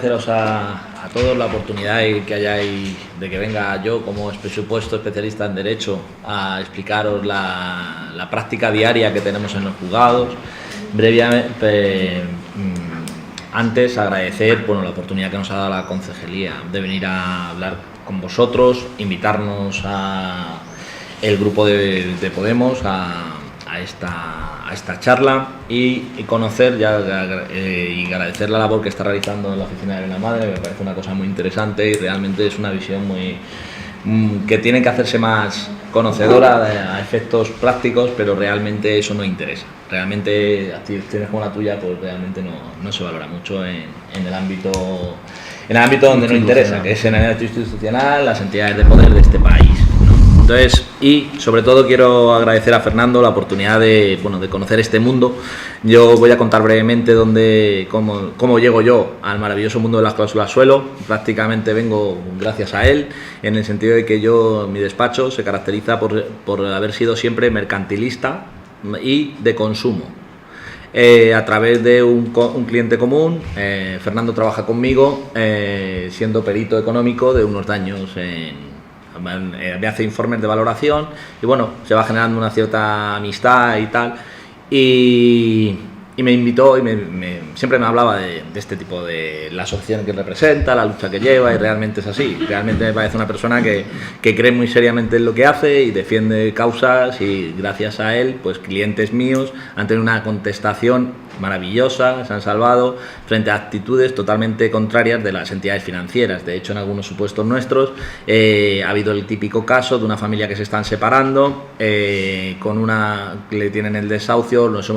agradeceros a todos la oportunidad que hayáis de que venga yo como presupuesto especialista en Derecho a explicaros la práctica diaria que tenemos en los juzgados. Brevemente, antes agradecer la oportunidad que nos ha dado la Concejalía de venir a hablar con vosotros, invitarnos a el grupo de Podemos a esta charla y conocer y agradecer la labor que está realizando en la oficina de la Madre. Me parece una cosa muy interesante y realmente es una visión que tiene que hacerse más conocedora a efectos prácticos, pero realmente eso no interesa. Realmente acciones como la tuya pues realmente no se valora mucho en el ámbito donde no interesa, que es en el ámbito institucional, las entidades de poder de este país, ¿no? Entonces, y sobre todo quiero agradecer a Fernando la oportunidad de conocer este mundo. Yo voy a contar brevemente cómo llego yo al maravilloso mundo de las cláusulas suelo. Prácticamente vengo gracias a él, en el sentido de que mi despacho se caracteriza por haber sido siempre mercantilista y de consumo. A través de un cliente común, Fernando trabaja conmigo siendo perito económico de unos daños me hace informes de valoración y se va generando una cierta amistad y tal, y me invitó y siempre me hablaba de este tipo de la asociación que representa, la lucha que lleva, y realmente es así. Realmente me parece una persona que cree muy seriamente en lo que hace y defiende causas, y gracias a él pues clientes míos han tenido una contestación maravillosa, se han salvado frente a actitudes totalmente contrarias de las entidades financieras. De hecho, en algunos supuestos nuestros ha habido el típico caso de una familia que se están separando, con una que le tienen el desahucio, nos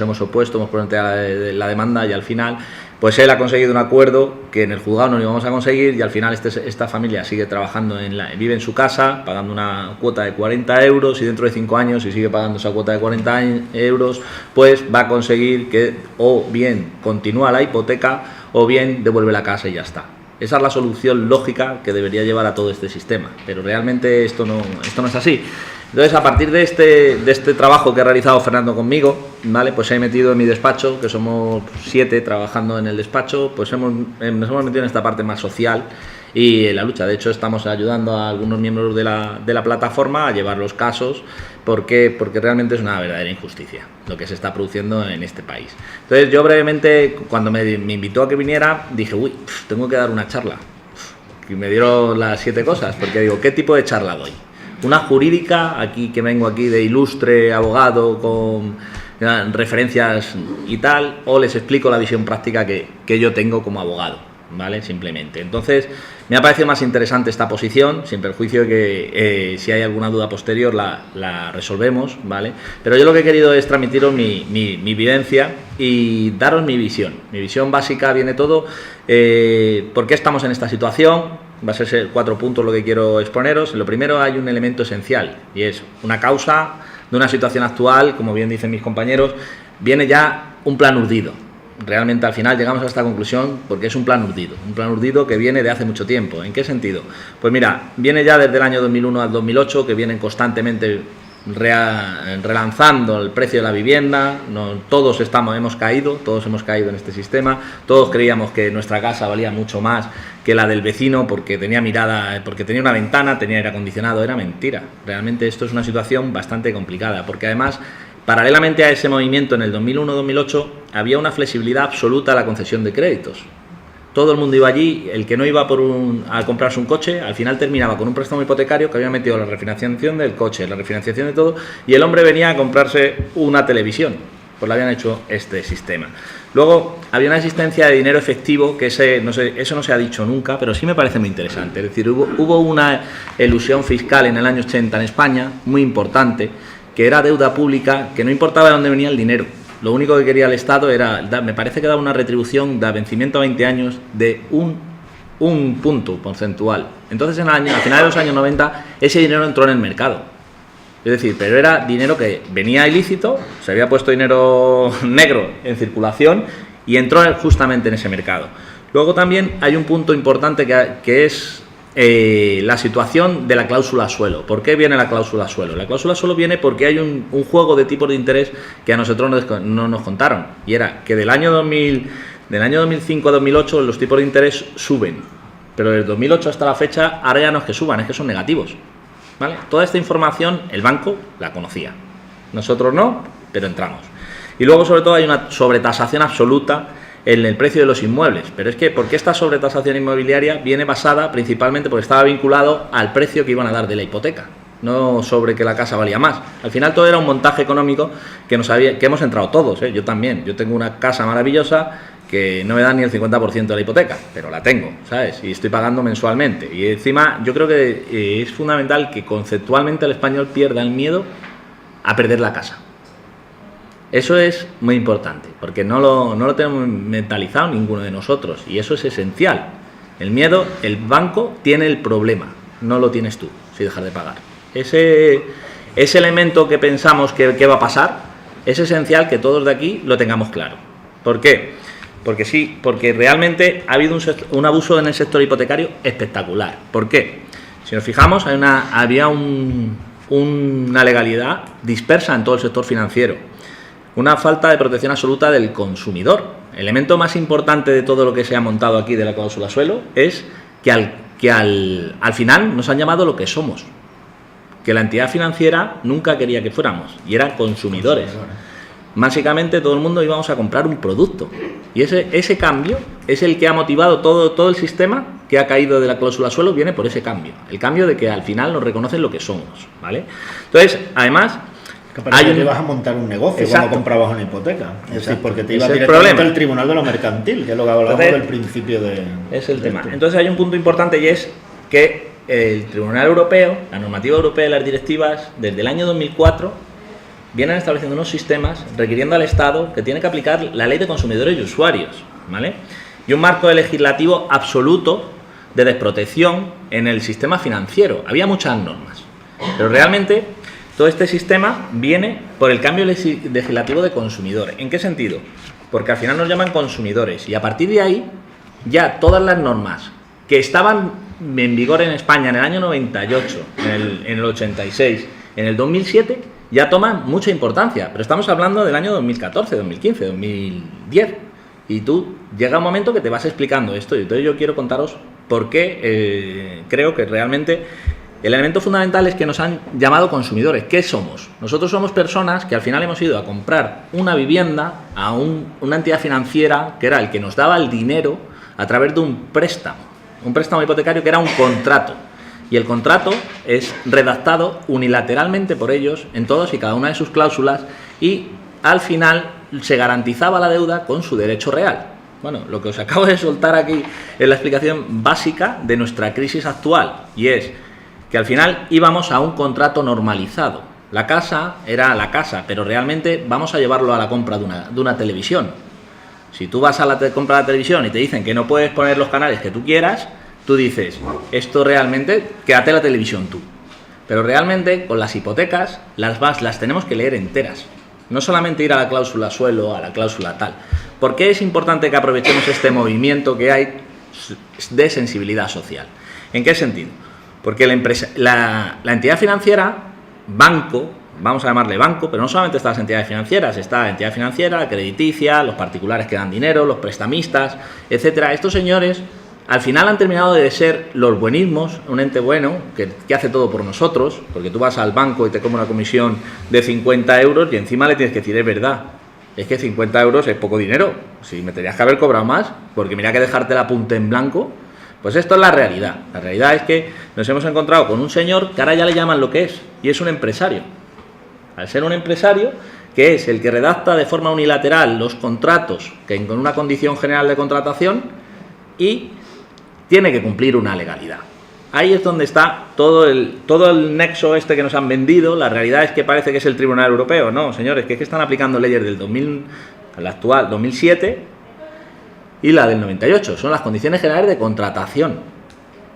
hemos opuesto, hemos planteado la demanda, y al final pues él ha conseguido un acuerdo que en el juzgado no lo íbamos a conseguir, y al final esta familia sigue trabajando, vive en su casa pagando una cuota de 40 euros, y dentro de 5 años, si sigue pagando esa cuota de 40 euros, pues va a conseguir que o bien continúa la hipoteca o bien devuelve la casa y ya está. Esa es la solución lógica que debería llevar a todo este sistema, pero realmente esto no es así. Entonces, a partir de este trabajo que ha realizado Fernando conmigo, ¿vale? Pues he metido en mi despacho, que somos 7 trabajando en el despacho, pues nos hemos metido en esta parte más social y en la lucha. De hecho, estamos ayudando a algunos miembros de la plataforma a llevar los casos, porque realmente es una verdadera injusticia lo que se está produciendo en este país. Entonces, yo brevemente, cuando me invitó a que viniera, dije, tengo que dar una charla. Y me dieron las 7 cosas, porque digo, ¿qué tipo de charla doy? Una jurídica, que vengo aquí de ilustre abogado con referencias y tal, o les explico la visión práctica que yo tengo como abogado, ¿vale? Simplemente. Entonces, me ha parecido más interesante esta posición, sin perjuicio de que si hay alguna duda posterior la resolvemos, ¿vale? Pero yo lo que he querido es transmitiros mi vivencia y daros mi visión. Mi visión básica viene todo, ¿por qué estamos en esta situación? Va a ser 4 puntos lo que quiero exponeros. Lo primero, hay un elemento esencial, y es una causa de una situación actual, como bien dicen mis compañeros, viene ya un plan urdido. Realmente al final llegamos a esta conclusión porque es un plan urdido que viene de hace mucho tiempo. ¿En qué sentido? Pues mira, viene ya desde el año 2001 al 2008, que vienen constantemente relanzando el precio de la vivienda. Todos hemos caído en este sistema. Todos creíamos que nuestra casa valía mucho más que la del vecino porque tenía una ventana, tenía aire acondicionado. Era mentira. Realmente esto es una situación bastante complicada, porque además, paralelamente a ese movimiento en el 2001-2008 había una flexibilidad absoluta a la concesión de créditos. Todo el mundo iba allí. El que no iba a comprarse un coche, al final terminaba con un préstamo hipotecario que había metido la refinanciación del coche, la refinanciación de todo, y el hombre venía a comprarse una televisión. Pues le habían hecho este sistema. Luego, había una existencia de dinero efectivo, que eso no se ha dicho nunca, pero sí me parece muy interesante. Es decir, hubo una elusión fiscal en el año 80 en España, muy importante, que era deuda pública, que no importaba de dónde venía el dinero. Lo único que quería el Estado me parece que daba una retribución de vencimiento a 20 años de un punto porcentual. Entonces, al final de los años 90, ese dinero entró en el mercado. Es decir, pero era dinero que venía ilícito, se había puesto dinero negro en circulación y entró justamente en ese mercado. Luego también hay un punto importante que es la situación de la cláusula suelo. ¿Por qué viene la cláusula suelo? La cláusula suelo viene porque hay un juego de tipos de interés que a nosotros no nos contaron, y era que del año Del año 2005 a 2008 los tipos de interés suben, pero desde 2008 hasta la fecha ahora ya no es que suban, es que son negativos, ¿vale? Toda esta información el banco la conocía, nosotros no, pero entramos. Y luego, sobre todo, hay una sobretasación absoluta en el precio de los inmuebles. Pero es que, ¿por qué esta sobretasación inmobiliaria viene basada principalmente porque estaba vinculado al precio que iban a dar de la hipoteca, no sobre que la casa valía más? Al final todo era un montaje económico que hemos entrado todos, ¿eh? Yo también. Yo tengo una casa maravillosa que no me da ni el 50% de la hipoteca, pero la tengo, ¿sabes? Y estoy pagando mensualmente. Y encima yo creo que es fundamental que conceptualmente el español pierda el miedo a perder la casa. Eso es muy importante, porque no lo tenemos mentalizado ninguno de nosotros, y eso es esencial. El miedo, el banco tiene el problema, no lo tienes tú, si dejas de pagar. Ese elemento que pensamos que va a pasar, es esencial que todos de aquí lo tengamos claro. ¿Por qué? Porque realmente ha habido un abuso en el sector hipotecario espectacular. ¿Por qué? Si nos fijamos, había una legalidad dispersa en todo el sector financiero. Una falta de protección absoluta del consumidor. El elemento más importante de todo lo que se ha montado aquí de la cláusula suelo es que al final nos han llamado lo que somos. Que la entidad financiera nunca quería que fuéramos, y eran consumidores. Básicamente todo el mundo íbamos a comprar un producto. Y ese cambio es el que ha motivado todo el sistema que ha caído de la cláusula suelo, viene por ese cambio. El cambio de que al final nos reconocen lo que somos, ¿vale? Entonces, además... que vas a montar un negocio. Exacto. Cuando comprabas una hipoteca. Es decir, porque te iba directamente al tribunal de lo mercantil, que es lo que hablábamos del principio de... Es el tema. Entonces hay un punto importante, y es que el Tribunal Europeo, la normativa europea y las directivas, desde el año 2004, vienen estableciendo unos sistemas requiriendo al Estado que tiene que aplicar la ley de consumidores y usuarios, ¿vale? Y un marco legislativo absoluto de desprotección en el sistema financiero. Había muchas normas, pero realmente... todo este sistema viene por el cambio legislativo de consumidor. ¿En qué sentido? Porque al final nos llaman consumidores, y a partir de ahí ya todas las normas que estaban en vigor en España en el año 98, en el 86, en el 2007, ya toman mucha importancia. Pero estamos hablando del año 2014, 2015, 2010. Y tú llega un momento que te vas explicando esto, y entonces yo quiero contaros por qué creo que realmente... el elemento fundamental es que nos han llamado consumidores. ¿Qué somos? Nosotros somos personas que al final hemos ido a comprar una vivienda a una entidad financiera que era el que nos daba el dinero a través de un préstamo hipotecario que era un contrato. Y el contrato es redactado unilateralmente por ellos en todas y cada una de sus cláusulas, y al final se garantizaba la deuda con su derecho real. Bueno, lo que os acabo de soltar aquí es la explicación básica de nuestra crisis actual, y es que al final íbamos a un contrato normalizado. La casa era la casa, pero realmente vamos a llevarlo a la compra de una televisión. Si tú vas a la compra de la televisión y te dicen que no puedes poner los canales que tú quieras, tú dices, esto realmente, quédate la televisión tú. Pero realmente con las hipotecas las tenemos que leer enteras. No solamente ir a la cláusula suelo, a la cláusula tal. ¿Por qué es importante que aprovechemos este movimiento que hay de sensibilidad social? ¿En qué sentido? Porque la entidad financiera, banco, vamos a llamarle banco, pero no solamente están las entidades financieras, está la entidad financiera, la crediticia, los particulares que dan dinero, los prestamistas, etcétera. Estos señores al final han terminado de ser los buenismos, un ente bueno que hace todo por nosotros, porque tú vas al banco y te cobra una comisión de 50 euros y encima le tienes que decir, es verdad, es que 50 euros es poco dinero, si me tenías que haber cobrado más, porque mira que dejarte la punta en blanco. Pues esto es la realidad. La realidad es que nos hemos encontrado con un señor que ahora ya le llaman lo que es, y es un empresario. Al ser un empresario, que es el que redacta de forma unilateral los contratos con una condición general de contratación, y tiene que cumplir una legalidad. Ahí es donde está todo el nexo este que nos han vendido. La realidad es que parece que es el Tribunal Europeo. No, señores, que es que están aplicando leyes del 2000, la actual 2007, y la del 98, son las condiciones generales de contratación.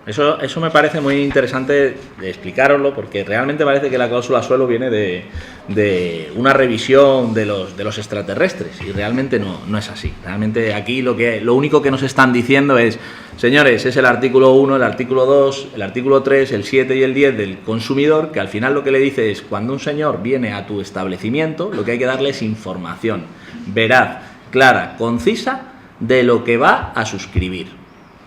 Eso me parece muy interesante de explicároslo, porque realmente parece que la cláusula suelo viene de una revisión de los extraterrestres, y realmente no es así. Realmente aquí lo único que nos están diciendo es, señores, es el artículo 1, el artículo 2, el artículo 3, el 7 y el 10 del consumidor, que al final lo que le dice es, cuando un señor viene a tu establecimiento, lo que hay que darle es información veraz, clara, concisa, de lo que va a suscribir.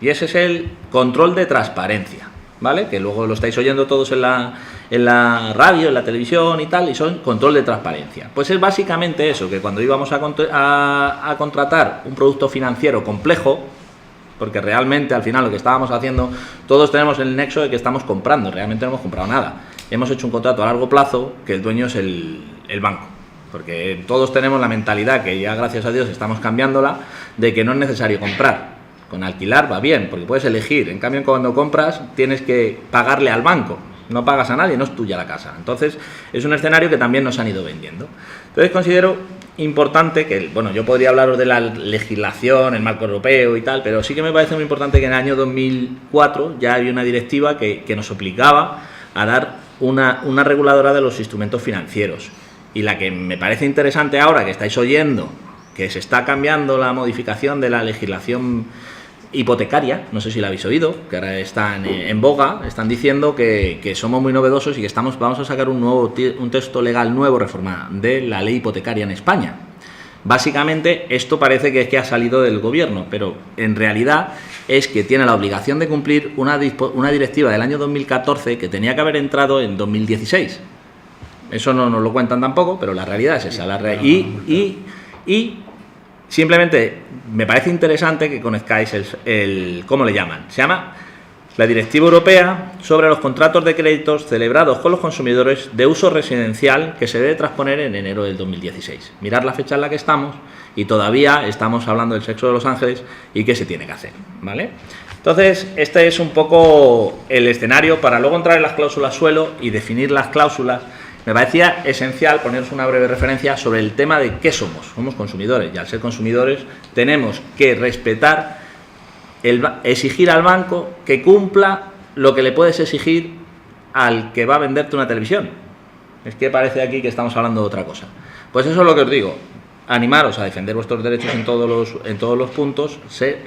Y ese es el control de transparencia, ¿vale? Que luego lo estáis oyendo todos en la radio, en la televisión y tal, y son control de transparencia. Pues es básicamente eso, que cuando íbamos a contratar un producto financiero complejo, porque realmente al final lo que estábamos haciendo, todos tenemos el nexo de que estamos comprando, realmente no hemos comprado nada. Hemos hecho un contrato a largo plazo, que el dueño es el banco, porque todos tenemos la mentalidad, que ya gracias a Dios estamos cambiándola, de que no es necesario comprar. Con alquilar va bien, porque puedes elegir. En cambio, cuando compras, tienes que pagarle al banco. No pagas a nadie, no es tuya la casa. Entonces, es un escenario que también nos han ido vendiendo. Entonces, considero importante que, bueno, yo podría hablaros de la legislación, el marco europeo y tal, pero sí que me parece muy importante que en el año 2004 ya había una directiva que nos obligaba a dar una reguladora de los instrumentos financieros. Y la que me parece interesante ahora, que estáis oyendo, que se está cambiando la modificación de la legislación hipotecaria, no sé si la habéis oído, que ahora están en boga, están diciendo que somos muy novedosos y que vamos a sacar un texto legal nuevo, reforma de la ley hipotecaria en España. Básicamente esto parece que es que ha salido del gobierno, pero en realidad es que tiene la obligación de cumplir una directiva del año 2014 que tenía que haber entrado en 2016. Eso no nos lo cuentan tampoco, pero la realidad es esa. Y simplemente me parece interesante que conozcáis ¿cómo le llaman? Se llama la Directiva Europea sobre los contratos de créditos celebrados con los consumidores de uso residencial, que se debe transponer en enero del 2016. Mirad la fecha en la que estamos y todavía estamos hablando del sexo de los ángeles y qué se tiene que hacer, ¿vale? Entonces, este es un poco el escenario para luego entrar en las cláusulas suelo y definir las cláusulas. Me parecía esencial poneros una breve referencia sobre el tema de qué somos. Somos consumidores y al ser consumidores tenemos que respetar, exigir al banco que cumpla lo que le puedes exigir al que va a venderte una televisión. Es que parece aquí que estamos hablando de otra cosa. Pues eso es lo que os digo. Animaros a defender vuestros derechos en todos los puntos,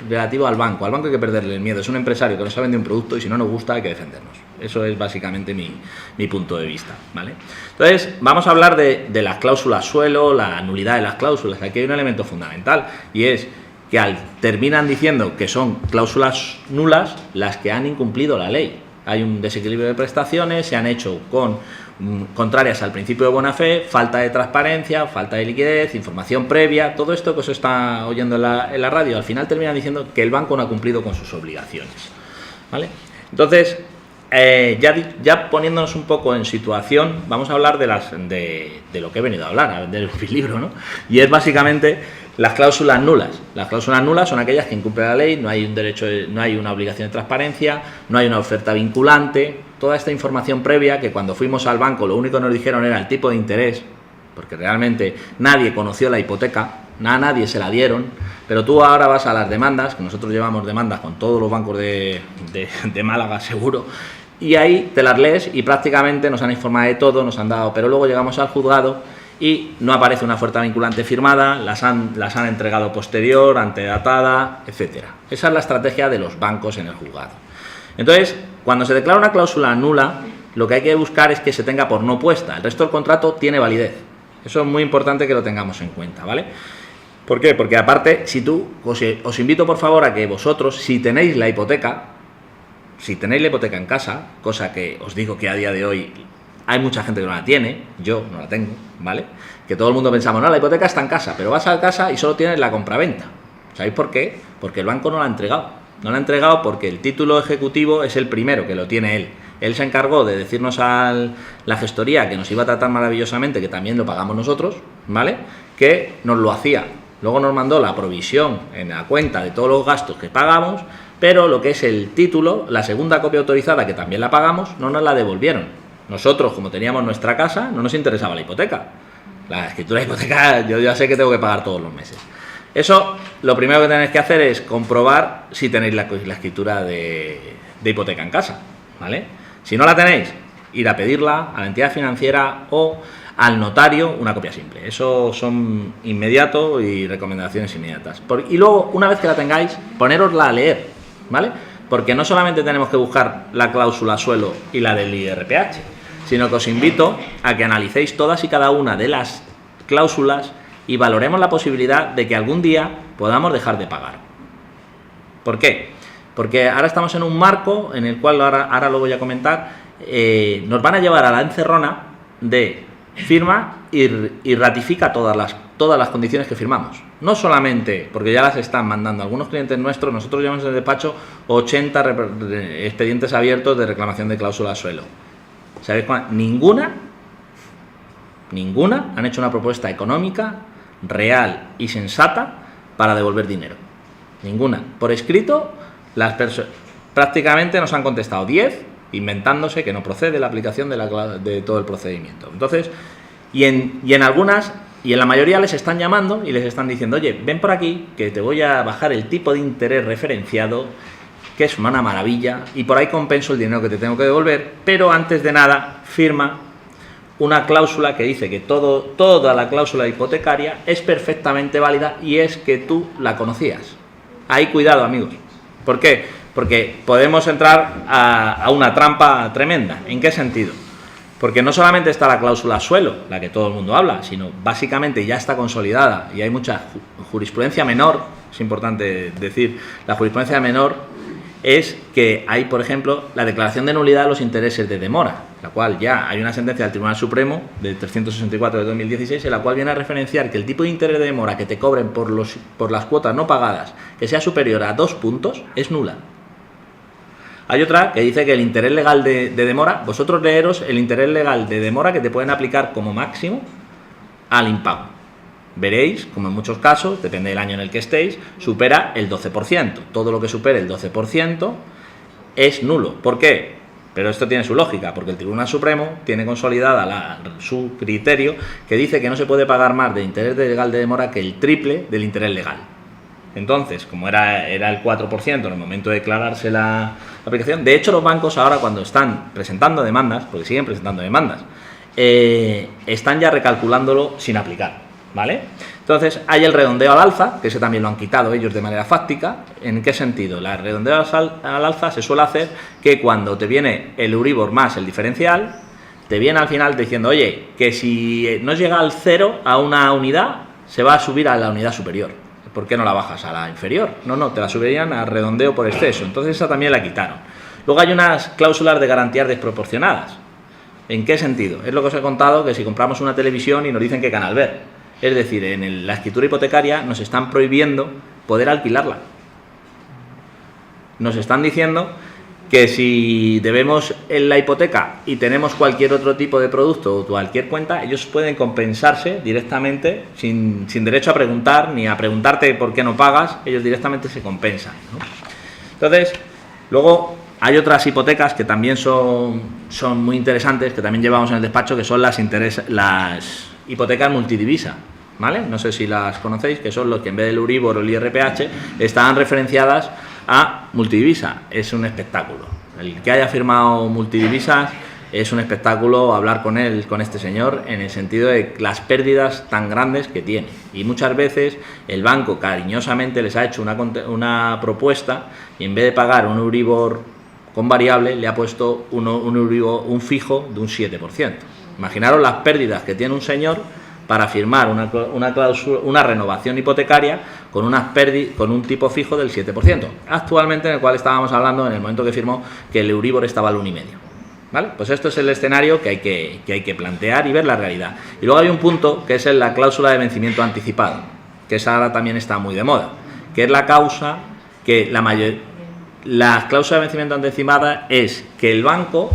relativo al banco. Al banco hay que perderle el miedo. Es un empresario que nos ha vendido un producto y si no nos gusta hay que defendernos. Eso es básicamente mi punto de vista, ¿vale? Entonces, vamos a hablar de las cláusulas suelo, la nulidad de las cláusulas. Aquí hay un elemento fundamental y es que terminan diciendo que son cláusulas nulas las que han incumplido la ley. Hay un desequilibrio de prestaciones, se han hecho contrarias al principio de buena fe, falta de transparencia, falta de liquidez, información previa, todo esto que se está oyendo en la radio, al final terminan diciendo que el banco no ha cumplido con sus obligaciones, ¿vale? Entonces, ya poniéndonos un poco en situación, vamos a hablar de lo que he venido a hablar, del libro, ¿no? Y es básicamente las cláusulas nulas. Las cláusulas nulas son aquellas que incumplen la ley, no hay no hay una obligación de transparencia, no hay una oferta vinculante, toda esta información previa que cuando fuimos al banco lo único que nos dijeron era el tipo de interés, porque realmente nadie conoció la hipoteca, a nadie se la dieron, pero tú ahora vas a las demandas, que nosotros llevamos demandas con todos los bancos de Málaga seguro, y ahí te las lees y prácticamente nos han informado de todo, nos han dado, pero luego llegamos al juzgado y no aparece una oferta vinculante firmada, las han entregado posterior, antedatada, etcétera. Esa es la estrategia de los bancos en el juzgado. Entonces, cuando se declara una cláusula nula, lo que hay que buscar es que se tenga por no puesta. El resto del contrato tiene validez. Eso es muy importante que lo tengamos en cuenta, ¿vale? ¿Por qué? Porque aparte, os invito por favor a que vosotros, si tenéis la hipoteca en casa, cosa que os digo que a día de hoy hay mucha gente que no la tiene, yo no la tengo, ¿vale? Que todo el mundo pensamos, no, la hipoteca está en casa, pero vas a casa y solo tienes la compraventa. ¿Sabéis por qué? Porque el banco no la ha entregado. No la ha entregado porque el título ejecutivo es el primero que lo tiene él. Él se encargó de decirnos a la gestoría que nos iba a tratar maravillosamente, que también lo pagamos nosotros, ¿vale? Que nos lo hacía. Luego nos mandó la provisión en la cuenta de todos los gastos que pagamos, pero lo que es el título, la segunda copia autorizada, que también la pagamos, no nos la devolvieron. Nosotros, como teníamos nuestra casa, no nos interesaba la hipoteca. La escritura de hipoteca, yo ya sé que tengo que pagar todos los meses. Eso, lo primero que tenéis que hacer es comprobar si tenéis la escritura de hipoteca en casa, ¿vale? Si no la tenéis, ir a pedirla a la entidad financiera o al notario una copia simple. Eso son inmediato y recomendaciones inmediatas. Y luego, una vez que la tengáis, ponérosla a leer, ¿vale? Porque no solamente tenemos que buscar la cláusula suelo y la del IRPH, sino que os invito a que analicéis todas y cada una de las cláusulas y valoremos la posibilidad de que algún día podamos dejar de pagar. ¿Por qué? Porque ahora estamos en un marco en el cual, ahora lo voy a comentar, nos van a llevar a la encerrona de firma y ratifica todas las condiciones que firmamos. No solamente, porque ya las están mandando algunos clientes nuestros, nosotros llevamos en el despacho 80 expedientes abiertos de reclamación de cláusula suelo. ¿Sabéis cuál? Ninguna han hecho una propuesta económica, real y sensata para devolver dinero. Ninguna. Por escrito, prácticamente nos han contestado 10, inventándose que no procede la aplicación de todo el procedimiento. Entonces, y en algunas, y en la mayoría les están llamando y les están diciendo, oye, ven por aquí que te voy a bajar el tipo de interés referenciado, que es una maravilla, y por ahí compenso el dinero que te tengo que devolver, pero antes de nada firma una cláusula que dice que toda la cláusula hipotecaria es perfectamente válida y es que tú la conocías. Ahí cuidado, amigos. ¿Por qué? Porque podemos entrar a una trampa tremenda. ¿En qué sentido? Porque no solamente está la cláusula suelo, la que todo el mundo habla, sino básicamente ya está consolidada y hay mucha jurisprudencia menor. Es importante decir, la jurisprudencia menor es que hay, por ejemplo, la declaración de nulidad de los intereses de demora, la cual ya hay una sentencia del Tribunal Supremo de 364 de 2016, en la cual viene a referenciar que el tipo de interés de demora que te cobren por las cuotas no pagadas, que sea superior a 2 puntos, es nula. Hay otra que dice que el interés legal de demora, vosotros leeros el interés legal de demora que te pueden aplicar como máximo al impago. Veréis, como en muchos casos, depende del año en el que estéis, supera el 12%. Todo lo que supere el 12% es nulo. ¿Por qué? Pero esto tiene su lógica, porque el Tribunal Supremo tiene consolidada su criterio que dice que no se puede pagar más de interés legal de demora que el triple del interés legal. Entonces, como era el 4% en el momento de declararse la aplicación, de hecho los bancos ahora cuando están presentando demandas, porque siguen presentando demandas, están ya recalculándolo sin aplicar. ¿Vale? Entonces hay el redondeo al alza, que ese también lo han quitado ellos de manera fáctica. ¿En qué sentido? La redondeo al alza se suele hacer que cuando te viene el Euribor más el diferencial, te viene al final diciendo, oye, que si no llega al 0 a una unidad, se va a subir a la unidad superior. ¿Por qué no la bajas a la inferior? No, te la subirían a redondeo por exceso. Entonces esa también la quitaron. Luego hay unas cláusulas de garantías desproporcionadas. ¿En qué sentido? Es lo que os he contado, que si compramos una televisión y nos dicen qué canal ver. Es decir, en la escritura hipotecaria nos están prohibiendo poder alquilarla. Nos están diciendo que si debemos en la hipoteca y tenemos cualquier otro tipo de producto o cualquier cuenta, ellos pueden compensarse directamente sin derecho a preguntar ni a preguntarte por qué no pagas, ellos directamente se compensan, ¿no? Entonces, luego hay otras hipotecas que también son muy interesantes, que también llevamos en el despacho, que son las hipotecas multidivisa, ¿vale? No sé si las conocéis, que son los que en vez del Euribor o el IRPH están referenciadas a multidivisa. Es un espectáculo. El que haya firmado multidivisas es un espectáculo hablar con él, con este señor, en el sentido de las pérdidas tan grandes que tiene. Y muchas veces el banco cariñosamente les ha hecho una propuesta y en vez de pagar un Euribor con variable le ha puesto un fijo de un 7%. Imaginaros las pérdidas que tiene un señor para firmar una renovación hipotecaria con un tipo fijo del 7%. Actualmente, en el cual estábamos hablando en el momento que firmó, que el Euribor estaba al 1,5%. ¿Vale? Pues esto es el escenario que hay que plantear y ver la realidad. Y luego hay un punto que es la cláusula de vencimiento anticipado, que esa ahora también está muy de moda, que es la causa que la cláusula de vencimiento anticipada es que el banco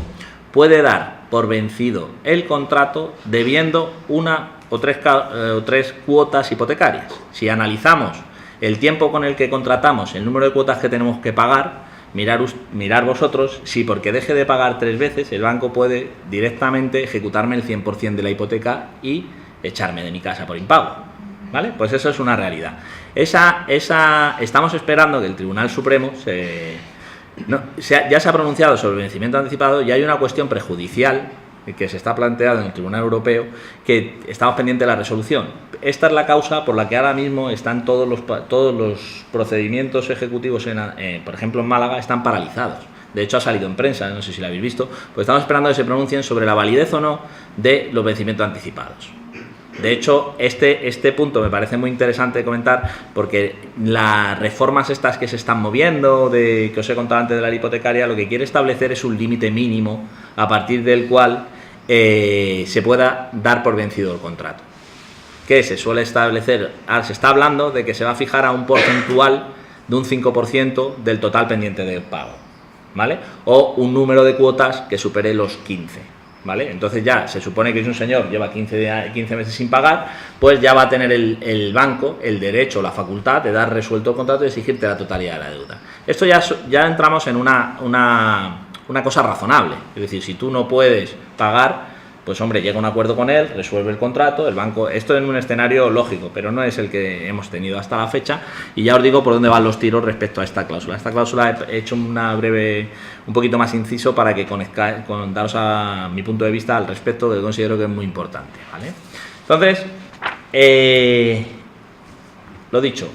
puede dar por vencido el contrato debiendo una o tres cuotas hipotecarias. Si analizamos el tiempo con el que contratamos, el número de cuotas que tenemos que pagar, mirar vosotros si porque deje de pagar 3 veces el banco puede directamente ejecutarme el 100% de la hipoteca y echarme de mi casa por impago, ¿vale? Pues eso es una realidad. Estamos esperando que el Tribunal Supremo ya se ha pronunciado sobre el vencimiento anticipado y hay una cuestión prejudicial que se está planteando en el Tribunal Europeo que estamos pendientes de la resolución. Esta es la causa por la que ahora mismo están todos los procedimientos ejecutivos, por ejemplo en Málaga, están paralizados. De hecho ha salido en prensa, no sé si lo habéis visto, pues estamos esperando que se pronuncien sobre la validez o no de los vencimientos anticipados. De hecho, este punto me parece muy interesante comentar porque las reformas estas que se están moviendo, que os he contado antes de la ley hipotecaria, lo que quiere establecer es un límite mínimo a partir del cual se pueda dar por vencido el contrato. Que se suele establecer, se está hablando de que se va a fijar a un porcentual de un 5% del total pendiente de pago, ¿vale? O un número de cuotas que supere los 15. ¿Vale? Entonces ya se supone que si un señor lleva 15 meses sin pagar, pues ya va a tener el banco el derecho, la facultad de dar resuelto el contrato y exigirte la totalidad de la deuda. Esto ya entramos en una cosa razonable. Es decir, si tú no puedes pagar, pues hombre, llega a un acuerdo con él, resuelve el contrato, el banco... Esto en un escenario lógico, pero no es el que hemos tenido hasta la fecha, y ya os digo por dónde van los tiros respecto a esta cláusula. Esta cláusula he hecho un poquito más inciso para que daros a mi punto de vista al respecto, que considero que es muy importante, ¿vale? Entonces, lo dicho,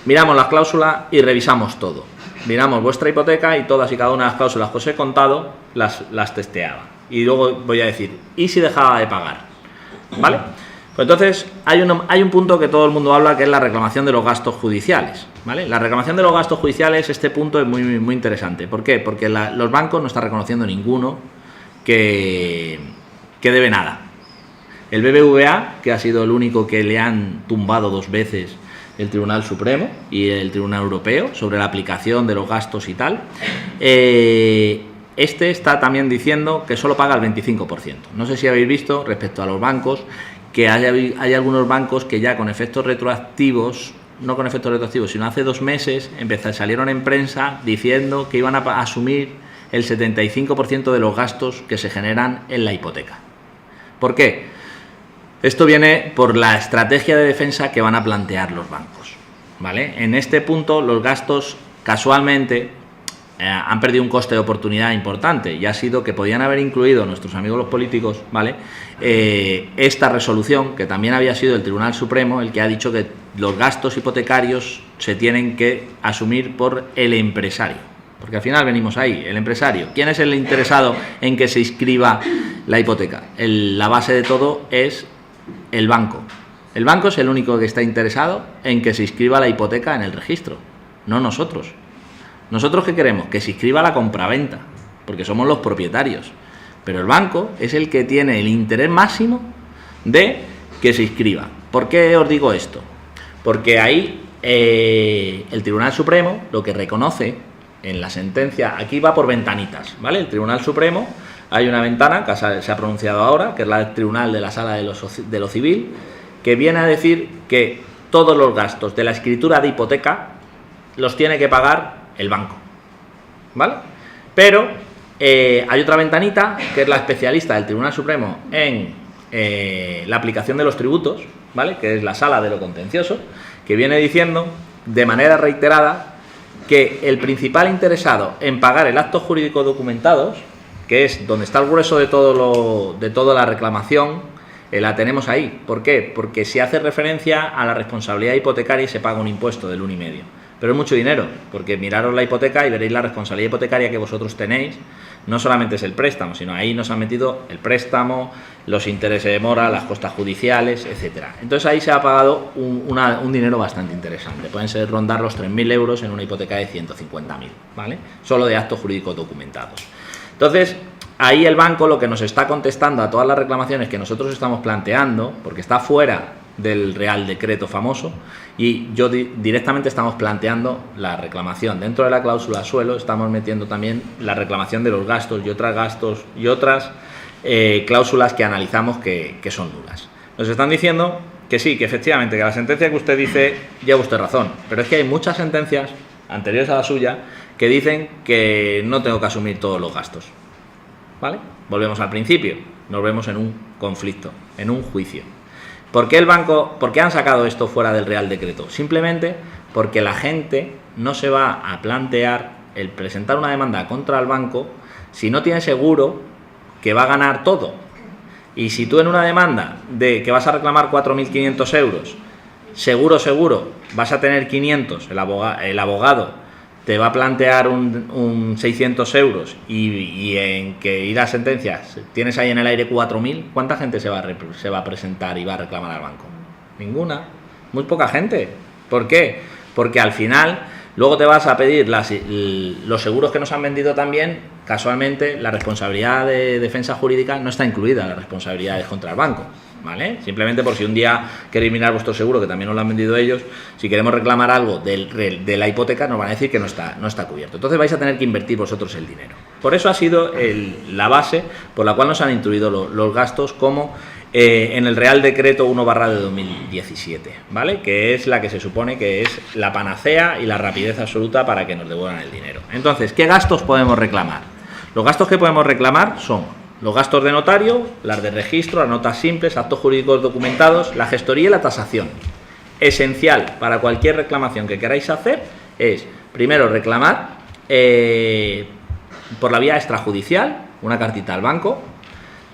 miramos las cláusulas y revisamos todo. Miramos vuestra hipoteca y todas y cada una de las cláusulas que os he contado las testeaba. Y luego voy a decir, ¿y si dejaba de pagar? ¿Vale? Pues entonces hay un punto que todo el mundo habla, que es la reclamación de los gastos judiciales, ¿vale? La reclamación de los gastos judiciales, este punto es muy, muy interesante. ¿Por qué? Porque los bancos no están reconociendo ninguno que debe nada. El BBVA, que ha sido el único que le han tumbado 2 veces el Tribunal Supremo y el Tribunal Europeo sobre la aplicación de los gastos y tal, este está también diciendo que solo paga el 25%. No sé si habéis visto, respecto a los bancos, que hay algunos bancos que ya con efectos retroactivos, no con efectos retroactivos, sino hace 2 meses, salieron en prensa diciendo que iban a asumir el 75% de los gastos que se generan en la hipoteca. ¿Por qué? Esto viene por la estrategia de defensa que van a plantear los bancos, ¿vale? En este punto, los gastos, casualmente, han perdido un coste de oportunidad importante, y ha sido que podían haber incluido nuestros amigos los políticos, ¿vale? Esta resolución, que también había sido el Tribunal Supremo el que ha dicho que los gastos hipotecarios se tienen que asumir por el empresario, porque al final venimos ahí, el empresario. ¿Quién es el interesado en que se inscriba la hipoteca? La base de todo es el banco. El banco es el único que está interesado en que se inscriba la hipoteca en el registro, no nosotros. ¿Nosotros qué queremos? Que se inscriba la compraventa, porque somos los propietarios. Pero el banco es el que tiene el interés máximo de que se inscriba. ¿Por qué os digo esto? Porque ahí el Tribunal Supremo lo que reconoce en la sentencia, aquí va por ventanitas, ¿vale? El Tribunal Supremo, hay una ventana que se ha pronunciado ahora, que es la del Tribunal de la Sala de lo Civil, que viene a decir que todos los gastos de la escritura de hipoteca los tiene que pagar el banco, ¿vale? Pero hay otra ventanita, que es la especialista del Tribunal Supremo en la aplicación de los tributos, ¿vale? Que es la Sala de lo Contencioso, que viene diciendo de manera reiterada que el principal interesado en pagar el acto jurídico documentados, que es donde está el grueso de toda la reclamación, la tenemos ahí. ¿Por qué? Porque se hace referencia a la responsabilidad hipotecaria y se paga un impuesto del 1,5%. Pero es mucho dinero, porque miraros la hipoteca y veréis la responsabilidad hipotecaria que vosotros tenéis. No solamente es el préstamo, sino ahí nos han metido el préstamo, los intereses de mora, las costas judiciales, etcétera. Entonces ahí se ha pagado un dinero bastante interesante. Pueden ser rondar los 3.000 euros en una hipoteca de 150.000, ¿vale? Solo de actos jurídicos documentados. Entonces, ahí el banco lo que nos está contestando a todas las reclamaciones que nosotros estamos planteando, porque está fuera del Real Decreto famoso, y yo directamente estamos planteando la reclamación. Dentro de la cláusula suelo estamos metiendo también la reclamación de los gastos y otras cláusulas que analizamos que son nulas. Nos están diciendo que sí, que efectivamente, que la sentencia que usted dice lleva usted razón, pero es que hay muchas sentencias anteriores a la suya que dicen que no tengo que asumir todos los gastos, ¿vale? Volvemos al principio, nos vemos en un conflicto, en un juicio. ¿Por qué han sacado esto fuera del Real Decreto? Simplemente porque la gente no se va a plantear el presentar una demanda contra el banco si no tiene seguro que va a ganar todo. Y si tú en una demanda de que vas a reclamar 4.500 euros, seguro, vas a tener 500, el abogado te va a plantear un 600 euros y en que ir a sentencias tienes ahí en el aire 4.000, ¿cuánta gente se va a presentar y va a reclamar al banco? Ninguna, muy poca gente. ¿Por qué? Porque al final luego te vas a pedir los seguros que nos han vendido también. Casualmente la responsabilidad de defensa jurídica no está incluida en las responsabilidades contra el banco, ¿vale? Simplemente por si un día queréis mirar vuestro seguro, que también os lo han vendido ellos, si queremos reclamar algo de la hipoteca nos van a decir que no está cubierto. Entonces vais a tener que invertir vosotros el dinero. Por eso ha sido la base por la cual nos han incluido los gastos como en el Real Decreto 1/2017, ¿vale? Que es la que se supone que es la panacea y la rapidez absoluta para que nos devuelvan el dinero. Entonces, ¿qué gastos podemos reclamar? Los gastos que podemos reclamar son los gastos de notario, las de registro, las notas simples, actos jurídicos documentados, la gestoría y la tasación. Esencial para cualquier reclamación que queráis hacer es, primero, reclamar por la vía extrajudicial, una cartita al banco.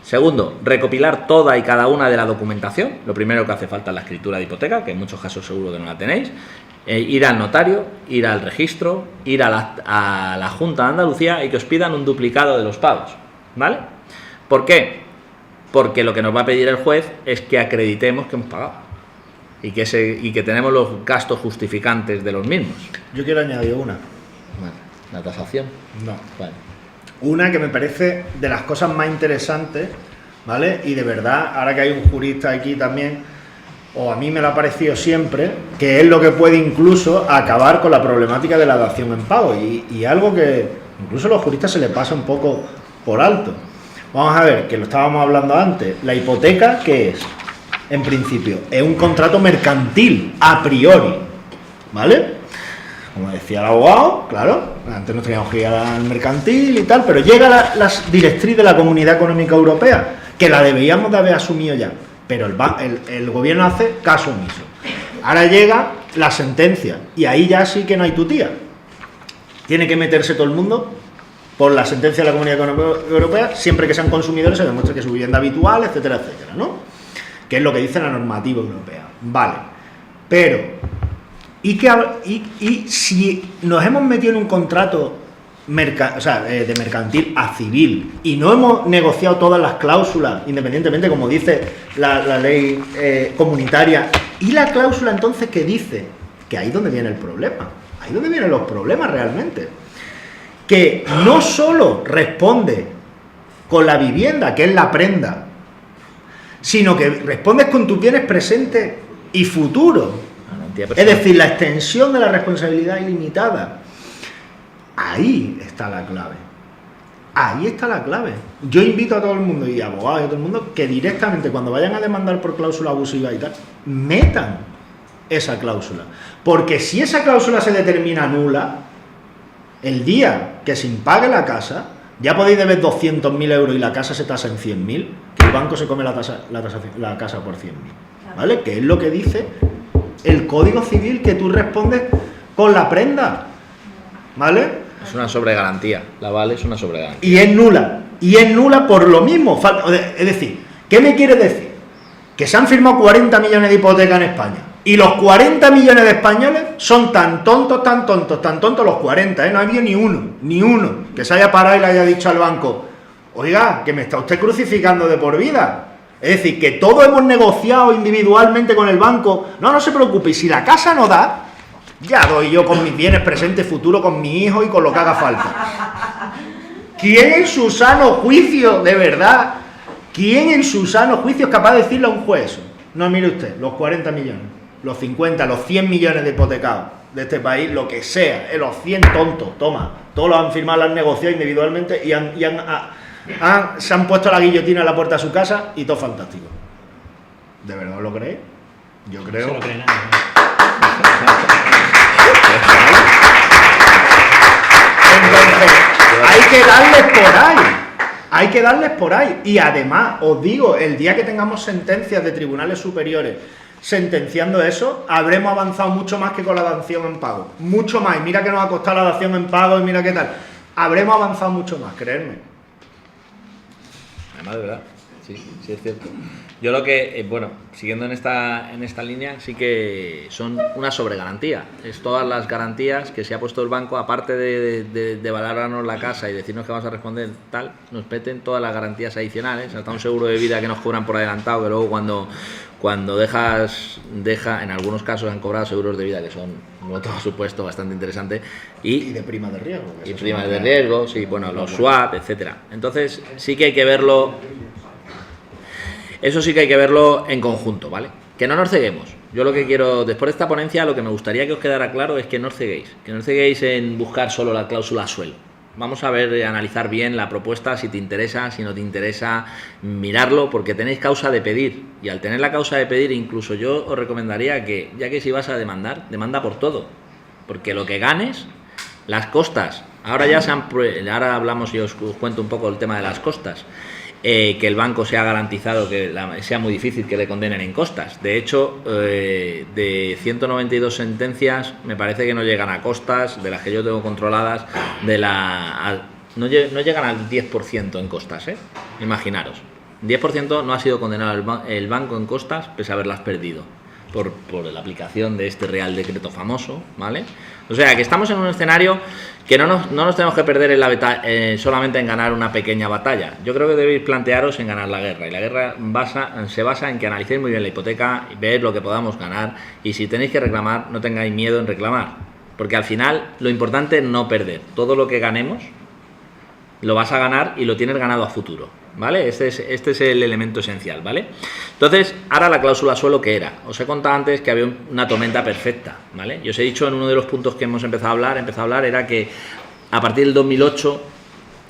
Segundo, recopilar toda y cada una de la documentación. Lo primero que hace falta es la escritura de hipoteca, que en muchos casos seguro que no la tenéis. Ir al notario, ir al registro, ir a la Junta de Andalucía y que os pidan un duplicado de los pagos, ¿vale? ¿Por qué? Porque lo que nos va a pedir el juez es que acreditemos que hemos pagado y que tenemos los gastos justificantes de los mismos. Yo quiero añadir una. Vale. ¿La tasación? No. Vale. Una que me parece de las cosas más interesantes, ¿vale? Y de verdad, ahora que hay un jurista aquí también, o a mí me lo ha parecido siempre, que es lo que puede incluso acabar con la problemática de la dación en pago y algo que incluso a los juristas se les pasa un poco por alto. Vamos a ver, que lo estábamos hablando antes, la hipoteca, ¿qué es? En principio, es un contrato mercantil, a priori, ¿vale? Como decía el abogado, claro, antes no teníamos que ir al mercantil y tal, pero llega la directriz de la Comunidad Económica Europea, que la deberíamos de haber asumido ya, pero el gobierno hace caso omiso. Ahora llega la sentencia, y ahí ya sí que no hay tutía. Tiene que meterse todo el mundo por la sentencia de la Comunidad Económica Europea, siempre que sean consumidores se demuestre que es su vivienda habitual, etcétera, etcétera, ¿no? Que es lo que dice la normativa europea. Vale, pero ¿y si nos hemos metido en un contrato de mercantil a civil y no hemos negociado todas las cláusulas, independientemente, como dice la ley comunitaria, y la cláusula entonces que dice que ahí es donde viene el problema, ahí es donde vienen los problemas realmente, que no solo responde con la vivienda, que es la prenda, sino que respondes con tus bienes presentes y futuros, es decir, la extensión de la responsabilidad ilimitada. Ahí está la clave. Ahí está la clave. Yo invito a todo el mundo, y abogados y a todo el mundo, que directamente cuando vayan a demandar por cláusula abusiva y tal, metan esa cláusula. Porque si esa cláusula se determina nula, el día que se impague la casa, ya podéis deber 200.000 euros y la casa se tasa en 100.000, que el banco se come la casa por 100.000. ¿Vale? Que es lo que dice el Código Civil, que tú respondes con la prenda. ¿Vale? Es una sobregarantía, la vale es una sobregarantía. Y es nula por lo mismo. Es decir, ¿qué me quiere decir? Que se han firmado 40 millones de hipotecas en España. Y los 40 millones de españoles son tan tontos los 40, ¿eh? No ha habido ni uno que se haya parado y le haya dicho al banco: oiga, que me está usted crucificando de por vida. Es decir, que todos hemos negociado individualmente con el banco. No se preocupe, y si la casa no da, ya doy yo con mis bienes presentes, futuro, con mi hijo y con lo que haga falta. ¿Quién en su sano juicio, de verdad, quién en su sano juicio es capaz de decirle a un juez eso? No, mire usted, los 40 millones, los 50, los 100 millones de hipotecados de este país, lo que sea, los 100 tontos, toma, todos los han firmado, los han negociado individualmente y se han puesto la guillotina en la puerta de su casa y todo fantástico. ¿De verdad lo creéis? Yo creo. No se lo cree nadie. Entonces, hay que darles por ahí. Y además, os digo, el día que tengamos sentencias de tribunales superiores sentenciando eso, habremos avanzado mucho más que con la dación en pago. Mucho más. Y mira que nos ha costado la dación en pago y mira qué tal. Habremos avanzado mucho más, creedme. Además, de verdad. Sí, sí es cierto. Yo lo que, bueno, siguiendo en esta línea, sí que son una sobregarantía. Es todas las garantías que se ha puesto el banco, aparte de valorarnos la casa y decirnos que vamos a responder tal, nos meten todas las garantías adicionales, hasta un seguro de vida que nos cobran por adelantado, que luego cuando en algunos casos han cobrado seguros de vida que son un otro supuesto bastante interesante y de prima de riesgo. Y primas de riesgo, sí, bueno, los swap, etcétera. Entonces sí que hay que verlo. Eso sí que hay que verlo en conjunto, ¿vale? Que no nos ceguemos. Yo lo que quiero, después de esta ponencia, lo que me gustaría que os quedara claro es que no os ceguéis en buscar solo la cláusula suelo. Vamos a ver, analizar bien la propuesta, si te interesa, si no te interesa, mirarlo, porque tenéis causa de pedir. Y al tener la causa de pedir, incluso yo os recomendaría que, ya que si vas a demandar, demanda por todo. Porque lo que ganes, las costas, ahora hablamos y os cuento un poco el tema de las costas. Que el banco sea garantizado, que sea muy difícil que le condenen en costas. De hecho, de 192 sentencias, me parece que no llegan a costas, de las que yo tengo controladas, no llegan al 10% en costas, ¿eh? Imaginaros. 10% no ha sido condenado el banco en costas, pese a haberlas perdido, por la aplicación de este Real Decreto famoso, ¿vale? O sea, que estamos en un escenario que no nos tenemos que perder solamente en ganar una pequeña batalla. Yo creo que debéis plantearos en ganar la guerra. Y la guerra se basa en que analicéis muy bien la hipoteca, veáis lo que podamos ganar. Y si tenéis que reclamar, no tengáis miedo en reclamar. Porque al final lo importante es no perder. Todo lo que ganemos lo vas a ganar y lo tienes ganado a futuro, ¿vale? Este es el elemento esencial, ¿vale? Entonces, ahora la cláusula suelo, ¿qué era? Os he contado antes que había una tormenta perfecta, ¿vale? Yo os he dicho en uno de los puntos que hemos empezado a hablar, era que a partir del 2008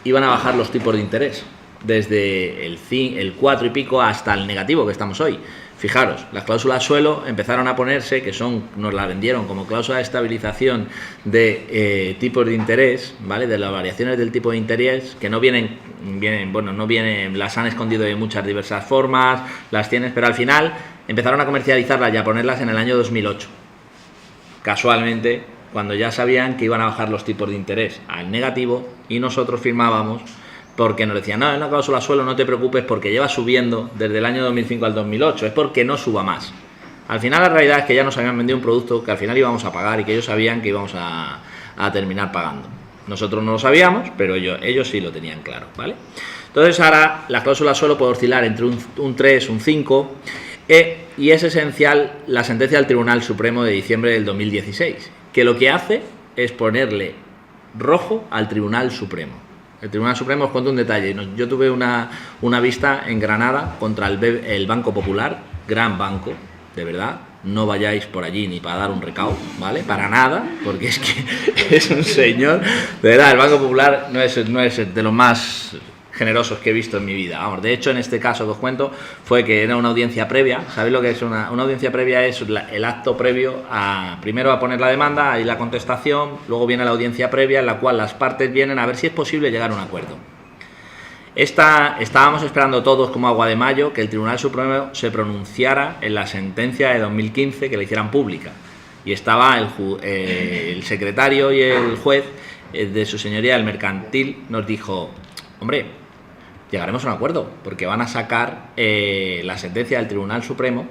iban a bajar los tipos de interés, desde el 4 y pico hasta el negativo que estamos hoy. Fijaros, las cláusulas suelo empezaron a ponerse, nos la vendieron como cláusula de estabilización de tipos de interés, ¿vale? De las variaciones del tipo de interés, que no vienen, las han escondido de muchas diversas formas, las tienes, pero al final empezaron a comercializarlas y a ponerlas en el año 2008. Casualmente, cuando ya sabían que iban a bajar los tipos de interés al negativo y nosotros firmábamos, porque nos decían, no, es una cláusula suelo, no te preocupes porque lleva subiendo desde el año 2005 al 2008, es porque no suba más. Al final la realidad es que ya nos habían vendido un producto que al final íbamos a pagar y que ellos sabían que íbamos a terminar pagando. Nosotros no lo sabíamos, pero ellos sí lo tenían claro, ¿vale? Entonces ahora la cláusula suelo puede oscilar entre un 3, un 5, y es esencial la sentencia del Tribunal Supremo de diciembre del 2016, que lo que hace es ponerle rojo al Tribunal Supremo. El Tribunal Supremo, os cuento un detalle. Yo tuve una vista en Granada contra el Banco Popular, gran banco, de verdad. No vayáis por allí ni para dar un recao, ¿vale? Para nada, porque es que es un señor. De verdad, el Banco Popular no es de los más generosos que he visto en mi vida. Vamos, de hecho, en este caso que os cuento, fue que era una audiencia previa. ¿Sabéis lo que es una audiencia previa? Es el acto previo primero a poner la demanda y la contestación, luego viene la audiencia previa en la cual las partes vienen a ver si es posible llegar a un acuerdo. Estábamos esperando todos como agua de mayo que el Tribunal Supremo se pronunciara en la sentencia de 2015, que la hicieran pública. Y estaba el secretario y el juez de su señoría, el mercantil, nos dijo, hombre, llegaremos a un acuerdo, porque van a sacar la sentencia del Tribunal Supremo,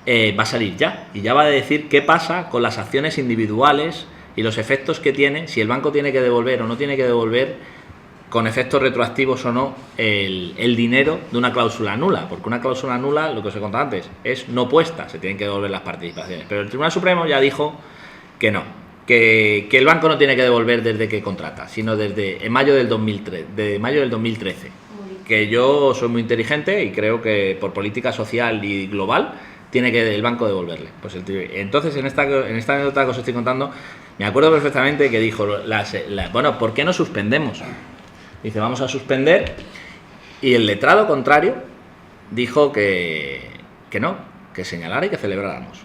va a salir ya, y ya va a decir qué pasa con las acciones individuales y los efectos que tiene, si el banco tiene que devolver o no tiene que devolver, con efectos retroactivos o no, el dinero de una cláusula nula, porque una cláusula nula, lo que os he contado antes, es no puesta, se tienen que devolver las participaciones, pero el Tribunal Supremo ya dijo que no, que el banco no tiene que devolver desde que contrata, sino desde mayo del 2013, que yo soy muy inteligente y creo que por política social y global tiene que el banco devolverle. Pues entonces en esta anécdota que os estoy contando, me acuerdo perfectamente que dijo, bueno, ¿por qué no suspendemos? Dice, vamos a suspender, y el letrado contrario dijo que no, que señalara y que celebráramos.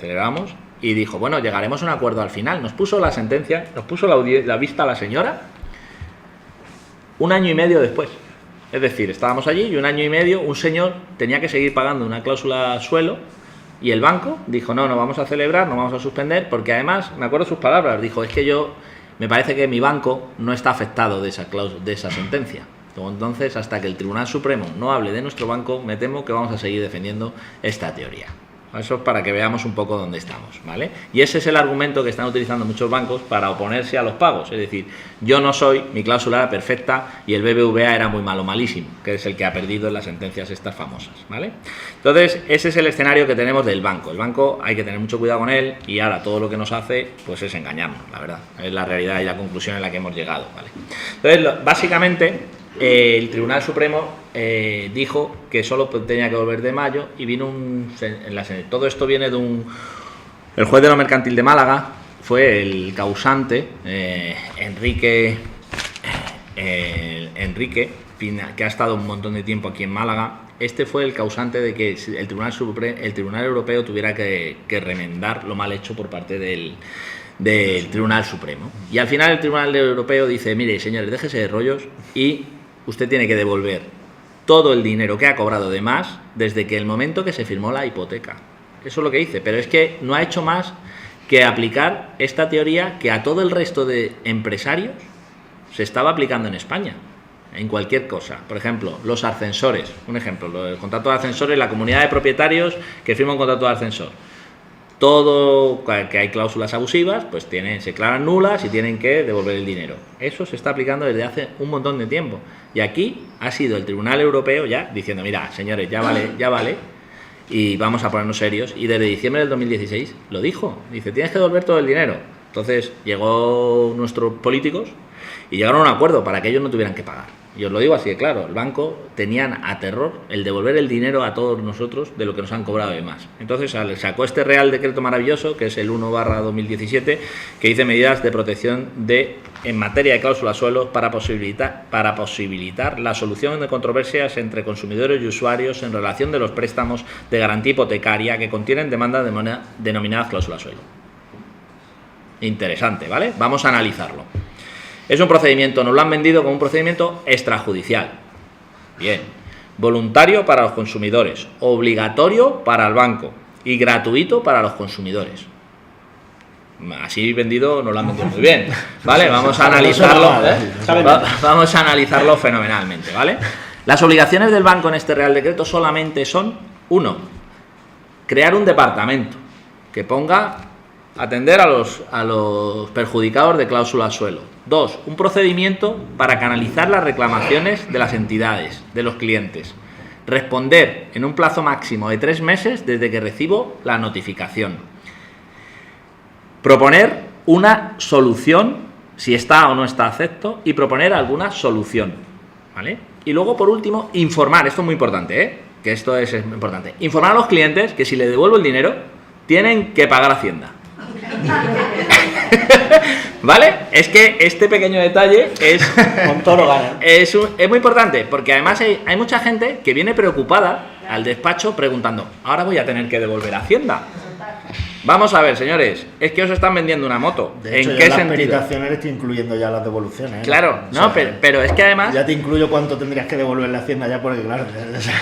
Celebramos y dijo, bueno, llegaremos a un acuerdo al final. Nos puso la sentencia, nos puso la vista a la señora 1 año y medio después. Es decir, estábamos allí y 1 año y medio un señor tenía que seguir pagando una cláusula suelo y el banco dijo, no vamos a celebrar, no vamos a suspender, porque además, me acuerdo sus palabras, dijo, es que me parece que mi banco no está afectado de esa sentencia. Entonces, hasta que el Tribunal Supremo no hable de nuestro banco, me temo que vamos a seguir defendiendo esta teoría. Eso es para que veamos un poco dónde estamos, ¿vale? Y ese es el argumento que están utilizando muchos bancos para oponerse a los pagos. Es decir, yo no soy, mi cláusula era perfecta y el BBVA era muy malo, malísimo, que es el que ha perdido en las sentencias estas famosas, ¿vale? Entonces, ese es el escenario que tenemos del banco. El banco hay que tener mucho cuidado con él y ahora todo lo que nos hace, pues es engañarnos, la verdad. Es la realidad y la conclusión en la que hemos llegado, ¿vale? Entonces, básicamente, el Tribunal Supremo dijo que solo tenía que volver de mayo y vino todo esto viene de el juez de lo mercantil de Málaga fue el causante, Enrique que ha estado un montón de tiempo aquí en Málaga. Este fue el causante de que el Tribunal Europeo tuviera que remendar lo mal hecho por parte del Tribunal Supremo. Y al final el Tribunal Europeo dice, mire, señores, déjese de rollos y usted tiene que devolver todo el dinero que ha cobrado de más desde que el momento que se firmó la hipoteca. Eso es lo que dice, pero es que no ha hecho más que aplicar esta teoría que a todo el resto de empresarios se estaba aplicando en España, en cualquier cosa. Por ejemplo, los ascensores, un ejemplo, el contrato de ascensores, la comunidad de propietarios que firma un contrato de ascensor. Todo que hay cláusulas abusivas, pues se declaran nulas y tienen que devolver el dinero. Eso se está aplicando desde hace un montón de tiempo. Y aquí ha sido el Tribunal Europeo ya diciendo, mira, señores, ya vale, y vamos a ponernos serios. Y desde diciembre del 2016 lo dijo. Dice, tienes que devolver todo el dinero. Entonces llegó nuestros políticos y llegaron a un acuerdo para que ellos no tuvieran que pagar. Y os lo digo así de claro, el banco tenían a terror el devolver el dinero a todos nosotros de lo que nos han cobrado de más. Entonces sacó este Real Decreto maravilloso, que es el 1/2017, que dice medidas de protección en materia de cláusulas suelo para posibilitar la solución de controversias entre consumidores y usuarios en relación de los préstamos de garantía hipotecaria que contienen demandas denominadas cláusulas suelo. Interesante, ¿vale? Vamos a analizarlo. Es un procedimiento, nos lo han vendido como un procedimiento extrajudicial. Bien. Voluntario para los consumidores, obligatorio para el banco y gratuito para los consumidores. Así vendido nos lo han vendido muy bien, ¿vale? Vamos a analizarlo, vamos a analizarlo fenomenalmente, ¿vale? Las obligaciones del banco en este Real Decreto solamente son, 1, crear un departamento que ponga atender a los perjudicados de cláusula suelo. 2, un procedimiento para canalizar las reclamaciones de las entidades, de los clientes. Responder en un plazo máximo de 3 meses desde que recibo la notificación. Proponer una solución, si está o no está acepto, y proponer alguna solución, ¿vale? Y luego, por último, informar, esto es muy importante, que esto es importante, informar a los clientes que si le devuelvo el dinero, tienen que pagar Hacienda. ¿Vale? Es que este pequeño detalle es con todo lo gana. Es muy importante, porque además hay mucha gente que viene preocupada al despacho preguntando, ¿ahora voy a tener que devolver Hacienda? Vamos a ver, señores, es que os están vendiendo una moto. De hecho, ¿En qué las sentido? peritaciones le estoy incluyendo ya las devoluciones. Claro, no, pero es que además ya te incluyo cuánto tendrías que devolverle a Hacienda ya, porque claro.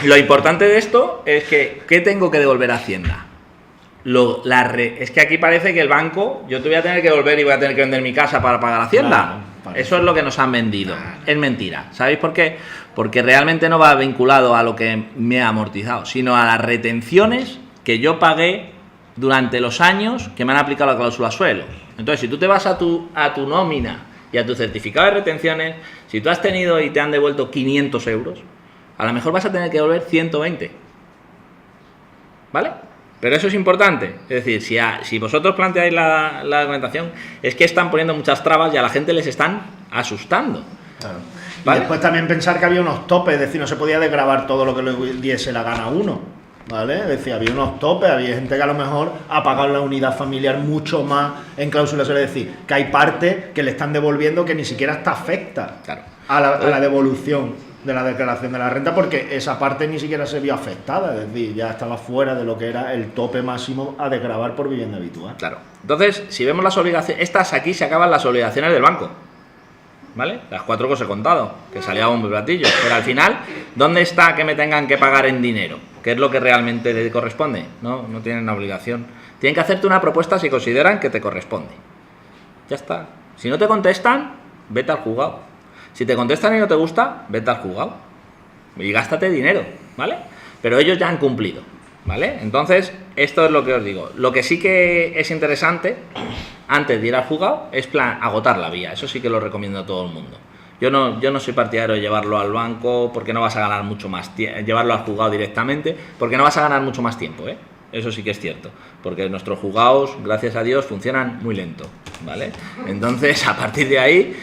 Lo importante de esto es que ¿qué tengo que devolver a Hacienda? Es que aquí parece que el banco, yo te voy a tener que devolver y voy a tener que vender mi casa para pagar Hacienda. Claro, eso es lo que nos han vendido. Es mentira. ¿Sabéis por qué? Porque realmente no va vinculado a lo que me ha amortizado, sino a las retenciones que yo pagué durante los años que me han aplicado la cláusula suelo. Entonces, si tú te vas a tu nómina y a tu certificado de retenciones, si tú has tenido y te han devuelto 500 euros, a lo mejor vas a tener que devolver 120. ¿Vale? Pero eso es importante. Es decir, si vosotros planteáis la documentación, es que están poniendo muchas trabas y a la gente les están asustando. Claro. ¿Vale? Y después también pensar que había unos topes, es decir, no se podía desgravar todo lo que le diese la gana a uno. ¿Vale? Es decir, había unos topes, había gente que a lo mejor ha pagado la unidad familiar mucho más en cláusula suelo. Es decir, que hay parte que le están devolviendo que ni siquiera está afecta, claro, a la devolución de la declaración de la renta, porque esa parte ni siquiera se vio afectada, es decir, ya estaba fuera de lo que era el tope máximo a desgravar por vivienda habitual. Claro. Entonces, si vemos las obligaciones, aquí se acaban las obligaciones del banco, ¿vale? Las 4 que os he contado, que salía un platillo, pero al final, ¿dónde está que me tengan que pagar en dinero? ¿Qué es lo que realmente le corresponde? No tienen una obligación. Tienen que hacerte una propuesta si consideran que te corresponde. Ya está. Si no te contestan, vete al juzgado. Si te contestan y no te gusta, vete al juzgado y gástate dinero, ¿vale? Pero ellos ya han cumplido, ¿vale? Entonces, esto es lo que os digo. Lo que sí que es interesante, antes de ir al juzgado, es agotar la vía. Eso sí que lo recomiendo a todo el mundo. Yo no soy partidario de llevarlo al banco porque no vas a ganar mucho más tiempo, llevarlo al juzgado directamente porque no vas a ganar mucho más tiempo, ¿eh? Eso sí que es cierto, porque nuestros juzgados, gracias a Dios, funcionan muy lento, ¿vale? Entonces, a partir de ahí,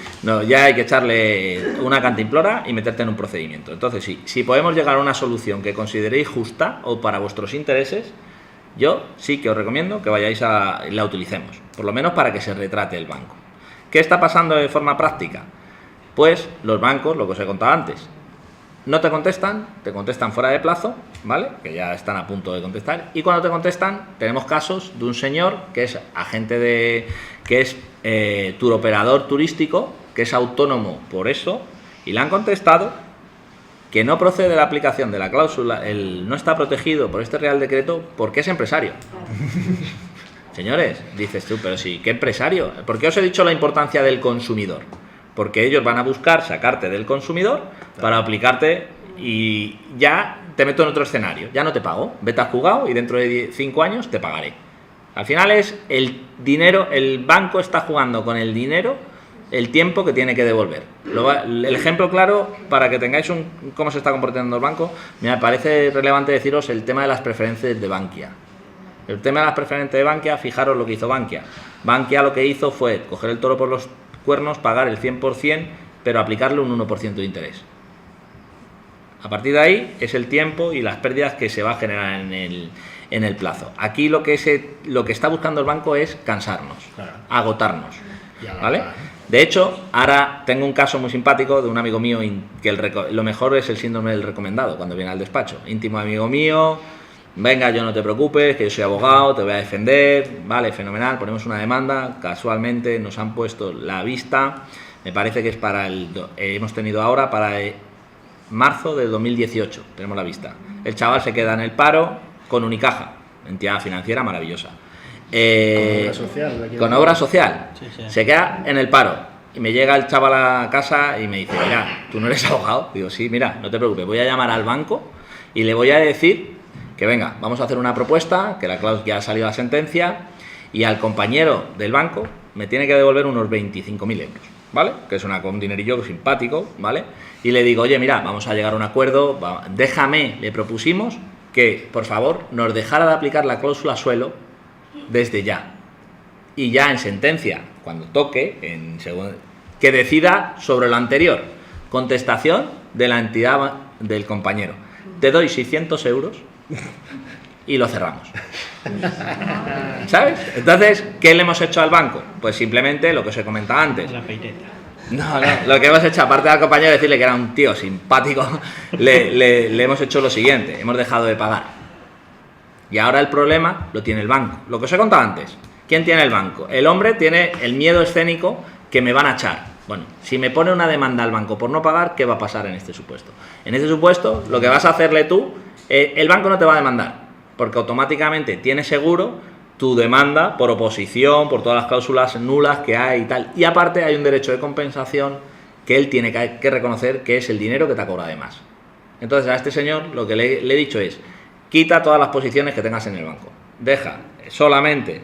ya hay que echarle una cantimplora y meterte en un procedimiento. Entonces, si podemos llegar a una solución que consideréis justa o para vuestros intereses, yo sí que os recomiendo que vayáis la utilicemos, por lo menos para que se retrate el banco. ¿Qué está pasando de forma práctica? Pues los bancos, lo que os he contado antes, no te contestan fuera de plazo, ¿vale? Que ya están a punto de contestar. Y cuando te contestan, tenemos casos de un señor que es agente que es turoperador turístico, que es autónomo por eso, y le han contestado que no procede la aplicación de la cláusula, no está protegido por este Real Decreto porque es empresario. Señores, dices tú, pero sí, ¿qué empresario? ¿Por qué os he dicho la importancia del consumidor? Porque ellos van a buscar sacarte del consumidor para aplicarte y ya te meto en otro escenario. Ya no te pago, vete al juzgado y dentro de 5 años te pagaré. Al final es el dinero, el banco está jugando con el dinero el tiempo que tiene que devolver. El ejemplo claro, para que tengáis cómo se está comportando el banco, me parece relevante deciros el tema de las preferencias de Bankia. El tema de las preferencias de Bankia, fijaros lo que hizo Bankia. Bankia lo que hizo fue coger el toro por los cuernos, pagar el 100%, pero aplicarle un 1% de interés. A partir de ahí es el tiempo y las pérdidas que se va a generar en el plazo. Aquí lo que está buscando el banco es cansarnos, agotarnos, ¿vale? De hecho, ahora tengo un caso muy simpático de un amigo mío que lo mejor es el síndrome del recomendado cuando viene al despacho. Íntimo amigo mío, venga, yo no te preocupes, que yo soy abogado, te voy a defender, vale, fenomenal, ponemos una demanda, casualmente nos han puesto la vista, me parece que es hemos tenido ahora para marzo del 2018, tenemos la vista. El chaval se queda en el paro con Unicaja, entidad financiera maravillosa. Con obra social, sí. Se queda en el paro y me llega el chaval a casa y me dice, mira, ¿tú no eres abogado? Digo, sí, mira, no te preocupes, voy a llamar al banco y le voy a decir que venga, vamos a hacer una propuesta, que ya ha salido la sentencia y al compañero del banco me tiene que devolver unos 25.000 euros, ¿vale? Que es un dinerillo simpático, ¿vale? Y le digo, oye, mira, vamos a llegar a un acuerdo, le propusimos que, por favor, nos dejara de aplicar la cláusula suelo desde ya. Y ya en sentencia, cuando toque, que decida sobre lo anterior. Contestación de la entidad del compañero. Te doy 600 euros y lo cerramos. ¿Sabes? Entonces, ¿qué le hemos hecho al banco? Pues simplemente lo que os he comentado antes. La peiteta. No, lo que hemos hecho, aparte del compañero decirle que era un tío simpático, le hemos hecho lo siguiente, hemos dejado de pagar. Y ahora el problema lo tiene el banco. Lo que os he contado antes. ¿Quién tiene el banco? El hombre tiene el miedo escénico que me van a echar. Bueno, si me pone una demanda al banco por no pagar, ¿qué va a pasar en este supuesto? En este supuesto, lo que vas a hacerle tú, el banco no te va a demandar, porque automáticamente tiene seguro tu demanda por oposición, por todas las cláusulas nulas que hay y tal. Y aparte hay un derecho de compensación que él tiene que reconocer, que es el dinero que te ha cobrado de más. Entonces a este señor lo que le he dicho es, quita todas las posiciones que tengas en el banco. Deja solamente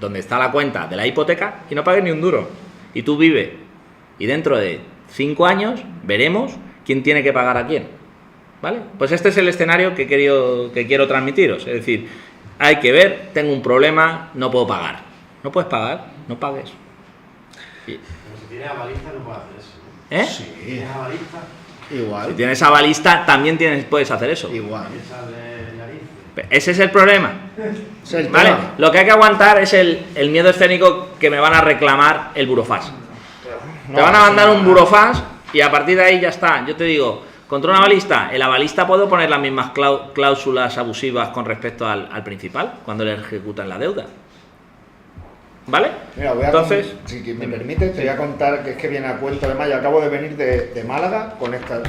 donde está la cuenta de la hipoteca y no pagues ni un duro. Y tú vive. Y dentro de 5 años veremos quién tiene que pagar a quién. ¿Vale? Pues este es el escenario que quiero transmitiros. Es decir, hay que ver, tengo un problema, no puedo pagar. ¿No puedes pagar? No pagues. Pero si tienes avalista no puedes hacer eso. ¿Eh? Sí. Si tienes avalista, Igual. Si tienes avalista, también puedes hacer eso. Igual. Ese es el problema. Es el ¿Vale? tema. Lo que hay que aguantar es el miedo escénico que me van a reclamar el burofax. Te van a mandar un burofax y a partir de ahí ya está. Yo te digo, contra un avalista, el avalista puede poner las mismas cláusulas abusivas con respecto al principal cuando le ejecutan la deuda. ¿Vale? Mira, Entonces, si me permite, te voy a contar que es que viene a cuento de mayo. Acabo de venir de Málaga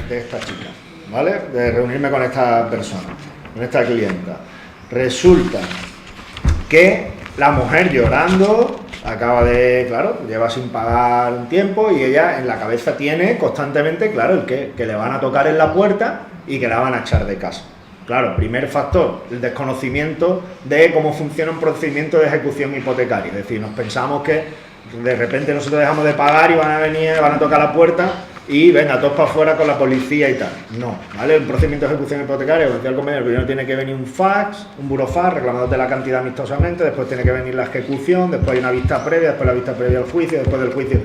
de esta chica, ¿vale? De reunirme con esta persona, con esta clienta. Resulta que la mujer llorando, claro, lleva sin pagar un tiempo y ella en la cabeza tiene constantemente, claro, el que le van a tocar en la puerta y que la van a echar de casa. Claro, primer factor, el desconocimiento de cómo funciona un procedimiento de ejecución hipotecaria. Es decir, nos pensamos que de repente nosotros dejamos de pagar y van a venir, van a tocar la puerta y venga, todos para afuera con la policía y tal. No, ¿vale? El procedimiento de ejecución hipotecaria, como decía el compañero, primero tiene que venir un fax, un burofax, reclamándote la cantidad amistosamente, después tiene que venir la ejecución, después hay una vista previa, después la vista previa al juicio, después del juicio.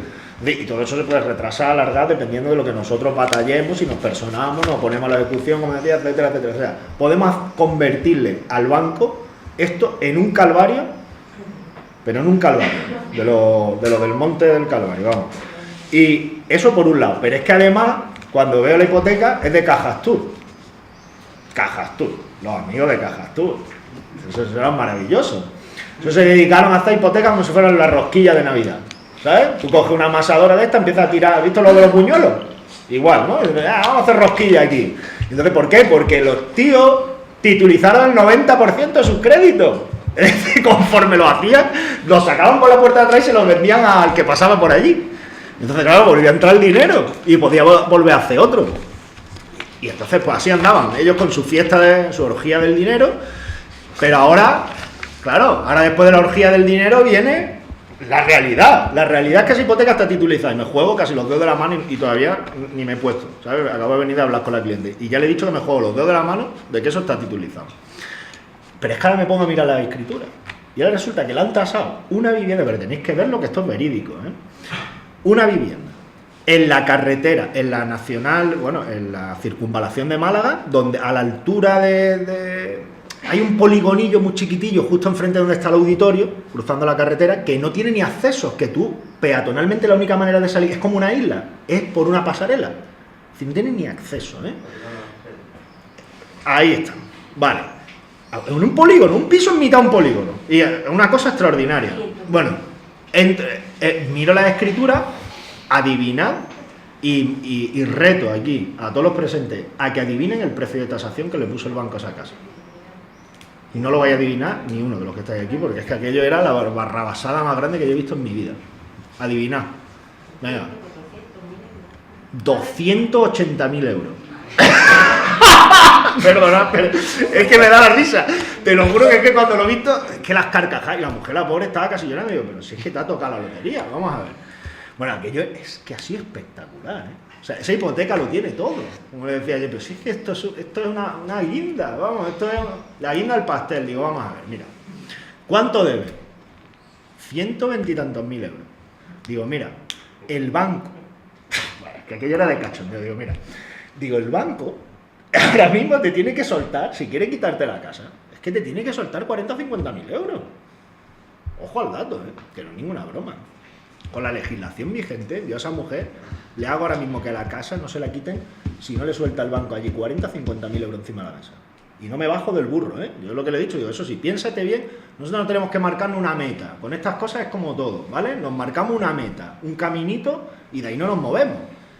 Y todo eso se puede retrasar, alargar, dependiendo de lo que nosotros batallemos, si nos personamos, nos ponemos a la ejecución, como decía, etcétera, etcétera. O sea, podemos convertirle al banco esto en un calvario, pero en un calvario, de lo del monte del Calvario, vamos. Y eso por un lado, pero es que además, cuando veo la hipoteca, es de Cajastur. Cajastur, los amigos de Cajastur. Eso será maravilloso. Eso se dedicaron a hacer hipotecas como si fueran las rosquillas de Navidad. ¿Sabes? Tú coges una amasadora de esta, empiezas a tirar, ¿has visto lo de los buñuelos? Igual, ¿no? Vamos a hacer rosquillas aquí. Entonces, ¿por qué? Porque los tíos titulizaron el 90% de sus créditos. Es decir, conforme lo hacían, los sacaban por la puerta de atrás y se los vendían al que pasaba por allí. Entonces, claro, volvía a entrar el dinero y podía volver a hacer otro. Y entonces, pues así andaban, ellos con su fiesta, su orgía del dinero. Pero ahora, claro, ahora después de la orgía del dinero viene la realidad. La realidad es que esa hipoteca está titulizada y me juego casi los dedos de la mano y todavía ni me he puesto, ¿sabes? Acabo de venir a hablar con la cliente y ya le he dicho que me juego los dedos de la mano de que eso está titulizado. Pero es que ahora me pongo a mirar la escritura y ahora resulta que le han tasado una vivienda, pero tenéis que ver lo que esto es verídico, ¿eh? Una vivienda en la carretera, en la nacional, bueno, en la circunvalación de Málaga, donde a la altura hay un poligonillo muy chiquitillo justo enfrente de donde está el auditorio, cruzando la carretera, que no tiene ni accesos, que tú, peatonalmente, la única manera de salir es como una isla, es por una pasarela. Es decir, no tiene ni acceso, ¿eh? Ahí está. Vale. En un polígono, un piso en mitad de un polígono. Y una cosa extraordinaria. Bueno, miro la escritura, adivinad, y reto aquí a todos los presentes a que adivinen el precio de tasación que le puso el banco a esa casa. Y no lo vais a adivinar ni uno de los que estáis aquí, porque es que aquello era la barrabasada más grande que yo he visto en mi vida. Adivinad. Venga. 280.000 euros. Perdonad, pero es que me da la risa. Te lo juro que es que cuando lo he visto, es que las carcajadas, y la mujer, la pobre, estaba casi llorando. Y digo, pero si es que te ha tocado la lotería, vamos a ver. Bueno, aquello es que ha sido espectacular, ¿eh? O sea, esa hipoteca lo tiene todo. Como le decía yo, pero si es que esto es una guinda, vamos, esto es la guinda del pastel. Digo, vamos a ver, mira, ¿cuánto debe? 120 y tantos mil euros. Digo, mira, el banco, bueno, es que aquello era de cachondeo, digo, el banco ahora mismo te tiene que soltar, si quiere quitarte la casa, es que te tiene que soltar 40 o 50.000 euros. Ojo al dato, que no es ninguna broma. Con la legislación vigente, yo a esa mujer le hago ahora mismo que a la casa no se la quiten si no le suelta el banco allí 40 o 50.000 euros encima de la mesa. Y no me bajo del burro, ¿eh? Yo lo que le he dicho, digo, eso sí, piénsate bien, nosotros no tenemos que marcarnos una meta. Con estas cosas es como todo, ¿vale? Nos marcamos una meta, un caminito y de ahí no nos movemos.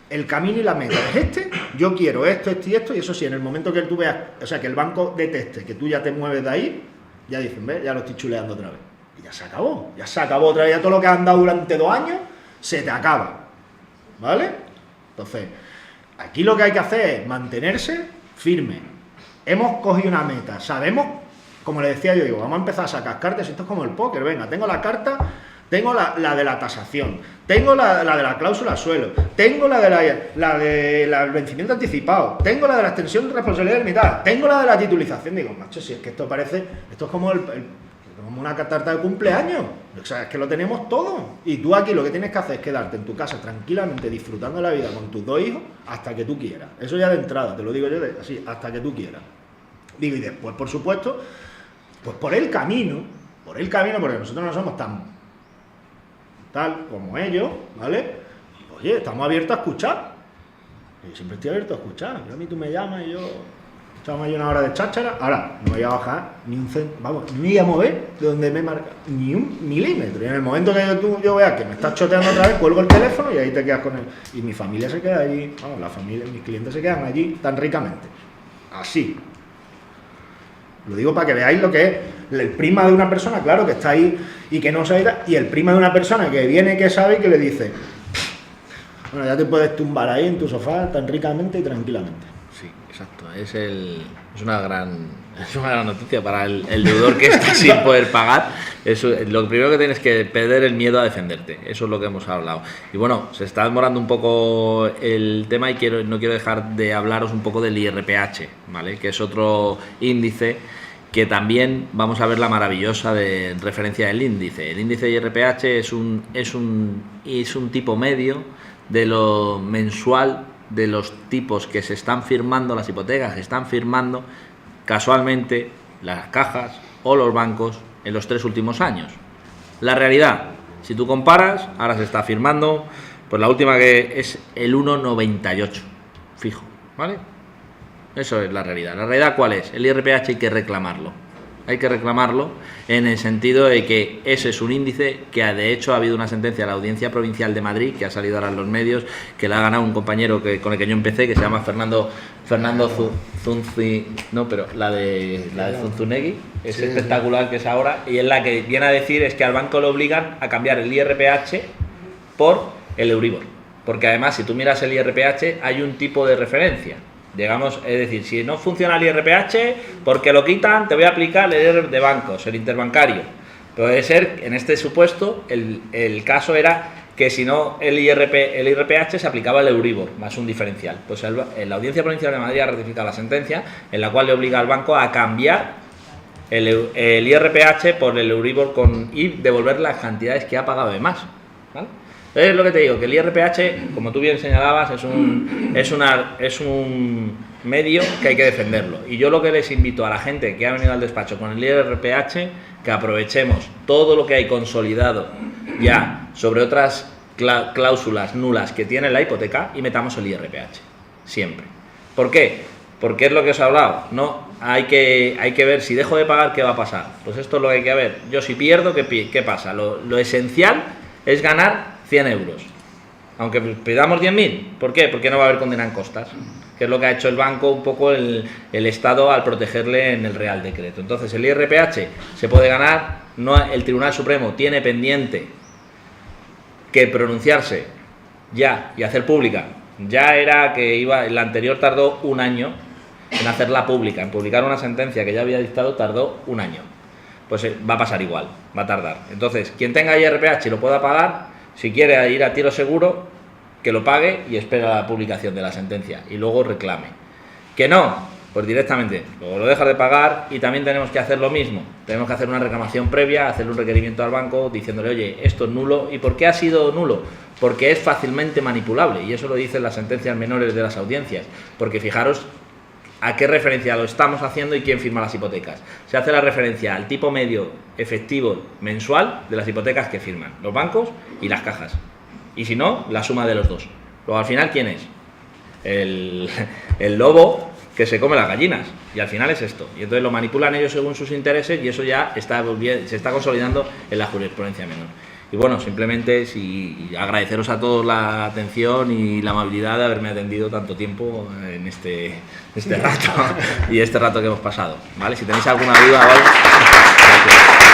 El camino y la meta es este, yo quiero esto, esto y esto, y eso sí, en el momento que tú veas, o sea, que el banco deteste que tú ya te mueves de ahí, ya dicen, ¿ves? Ya lo estoy chuleando otra vez. Y ya se acabó otra vez, ya todo lo que has andado durante 2 años, se te acaba, ¿vale? Entonces, aquí lo que hay que hacer es mantenerse firme. Hemos cogido una meta, sabemos, como le decía yo, digo, vamos a empezar a sacar cartas, esto es como el póker, venga, tengo la carta, tengo la de la tasación, tengo la de la cláusula suelo, tengo la del vencimiento anticipado, tengo la de la extensión de responsabilidad limitada, tengo la de la titulización. Digo, macho, si es que esto es como como una tarta de cumpleaños, o sea, es que lo tenemos todo. Y tú aquí lo que tienes que hacer es quedarte en tu casa tranquilamente disfrutando la vida con tus 2 hijos hasta que tú quieras. Eso ya de entrada, te lo digo yo así, hasta que tú quieras. Digo, y después, por supuesto, pues por el camino, porque nosotros no somos tan tal como ellos, ¿vale? Oye, estamos abiertos a escuchar. Yo siempre estoy abierto a escuchar. Yo a mí tú me llamas y yo echamos ahí una hora de cháchara. Ahora, no voy a bajar ni un centavo, ni me voy a mover de donde me marca ni un milímetro. Y en el momento que yo vea que me estás choteando otra vez, cuelgo el teléfono y ahí te quedas con él. Y mi familia se queda allí, vamos, la familia, mis clientes se quedan allí tan ricamente. Así. Lo digo para que veáis lo que es el prisma de una persona, claro, que está ahí y que no sabe, y el prima de una persona que viene, que sabe y que le dice, bueno, ya te puedes tumbar ahí en tu sofá tan ricamente y tranquilamente. Sí, exacto. Es una gran noticia para el deudor que está sin poder pagar. Eso, lo primero que tienes que perder el miedo a defenderte. Eso es lo que hemos hablado. Y bueno, se está demorando un poco el tema y no quiero dejar de hablaros un poco del IRPH, ¿vale? Que es otro índice que también vamos a ver la maravillosa de referencia del índice. El índice de IRPH es un tipo medio de lo mensual de los tipos que se están firmando, las hipotecas que están firmando casualmente las cajas o los bancos en los 3 últimos años. La realidad, si tú comparas, ahora se está firmando, pues la última que es el 1,98 fijo, ¿vale? Eso es la realidad. ¿La realidad cuál es? El IRPH hay que reclamarlo. Hay que reclamarlo en el sentido de que ese es un índice que de hecho ha habido una sentencia de la Audiencia Provincial de Madrid, que ha salido ahora en los medios, que la ha ganado un compañero con el que yo empecé, que se llama Fernando Zunzi, no, pero la de Zunzunegui, es sí, espectacular, que es ahora, y es la que viene a decir es que al banco le obligan a cambiar el IRPH por el Euribor, porque además si tú miras el IRPH hay un tipo de referencia. Digamos, es decir, si no funciona el IRPH, porque lo quitan, te voy a aplicar el IRPH de bancos, el interbancario. Puede ser, en este supuesto, el caso era que si no el IRPH se aplicaba el Euribor, más un diferencial. Pues la Audiencia Provincial de Madrid ha ratificado la sentencia en la cual le obliga al banco a cambiar el IRPH por el Euribor y devolver las cantidades que ha pagado de más, ¿vale? Es lo que te digo, que el IRPH, como tú bien señalabas, es un medio que hay que defenderlo. Y yo lo que les invito a la gente que ha venido al despacho con el IRPH, que aprovechemos todo lo que hay consolidado ya sobre otras cláusulas nulas que tiene la hipoteca y metamos el IRPH, siempre. ¿Por qué? Porque es lo que os he hablado, ¿no? Hay que ver, si dejo de pagar, ¿qué va a pasar? Pues esto es lo que hay que ver. Yo si pierdo, ¿qué pasa? Lo esencial es ganar 100 euros, aunque pidamos 10.000. ¿Por qué? Porque no va a haber condena en costas, que es lo que ha hecho el banco, un poco el Estado al protegerle en el Real Decreto. Entonces el IRPH se puede ganar, no, el Tribunal Supremo tiene pendiente que pronunciarse ya y hacer pública. Ya era que el anterior tardó un año en hacerla pública, en publicar una sentencia que ya había dictado tardó un año. Pues va a pasar igual, va a tardar. Entonces, quien tenga IRPH y lo pueda pagar, si quiere ir a tiro seguro, que lo pague y espere la publicación de la sentencia y luego reclame. Que no, pues directamente luego lo dejas de pagar. Y también tenemos que hacer lo mismo, tenemos que hacer una reclamación previa, hacerle un requerimiento al banco diciéndole, oye, esto es nulo. ¿Y por qué ha sido nulo? Porque es fácilmente manipulable, y eso lo dicen las sentencias menores de las audiencias, porque fijaros a qué referencia lo estamos haciendo y quién firma las hipotecas. Se hace la referencia al tipo medio efectivo mensual de las hipotecas que firman los bancos y las cajas, y si no, la suma de los dos. Luego al final, ¿quién es? El lobo que se come las gallinas, y al final es esto, y entonces lo manipulan ellos según sus intereses, y eso ya se está consolidando en la jurisprudencia menor. Y bueno, simplemente agradeceros a todos la atención y la amabilidad de haberme atendido tanto tiempo en este rato y este rato que hemos pasado, ¿vale? Si tenéis alguna duda o algo, gracias.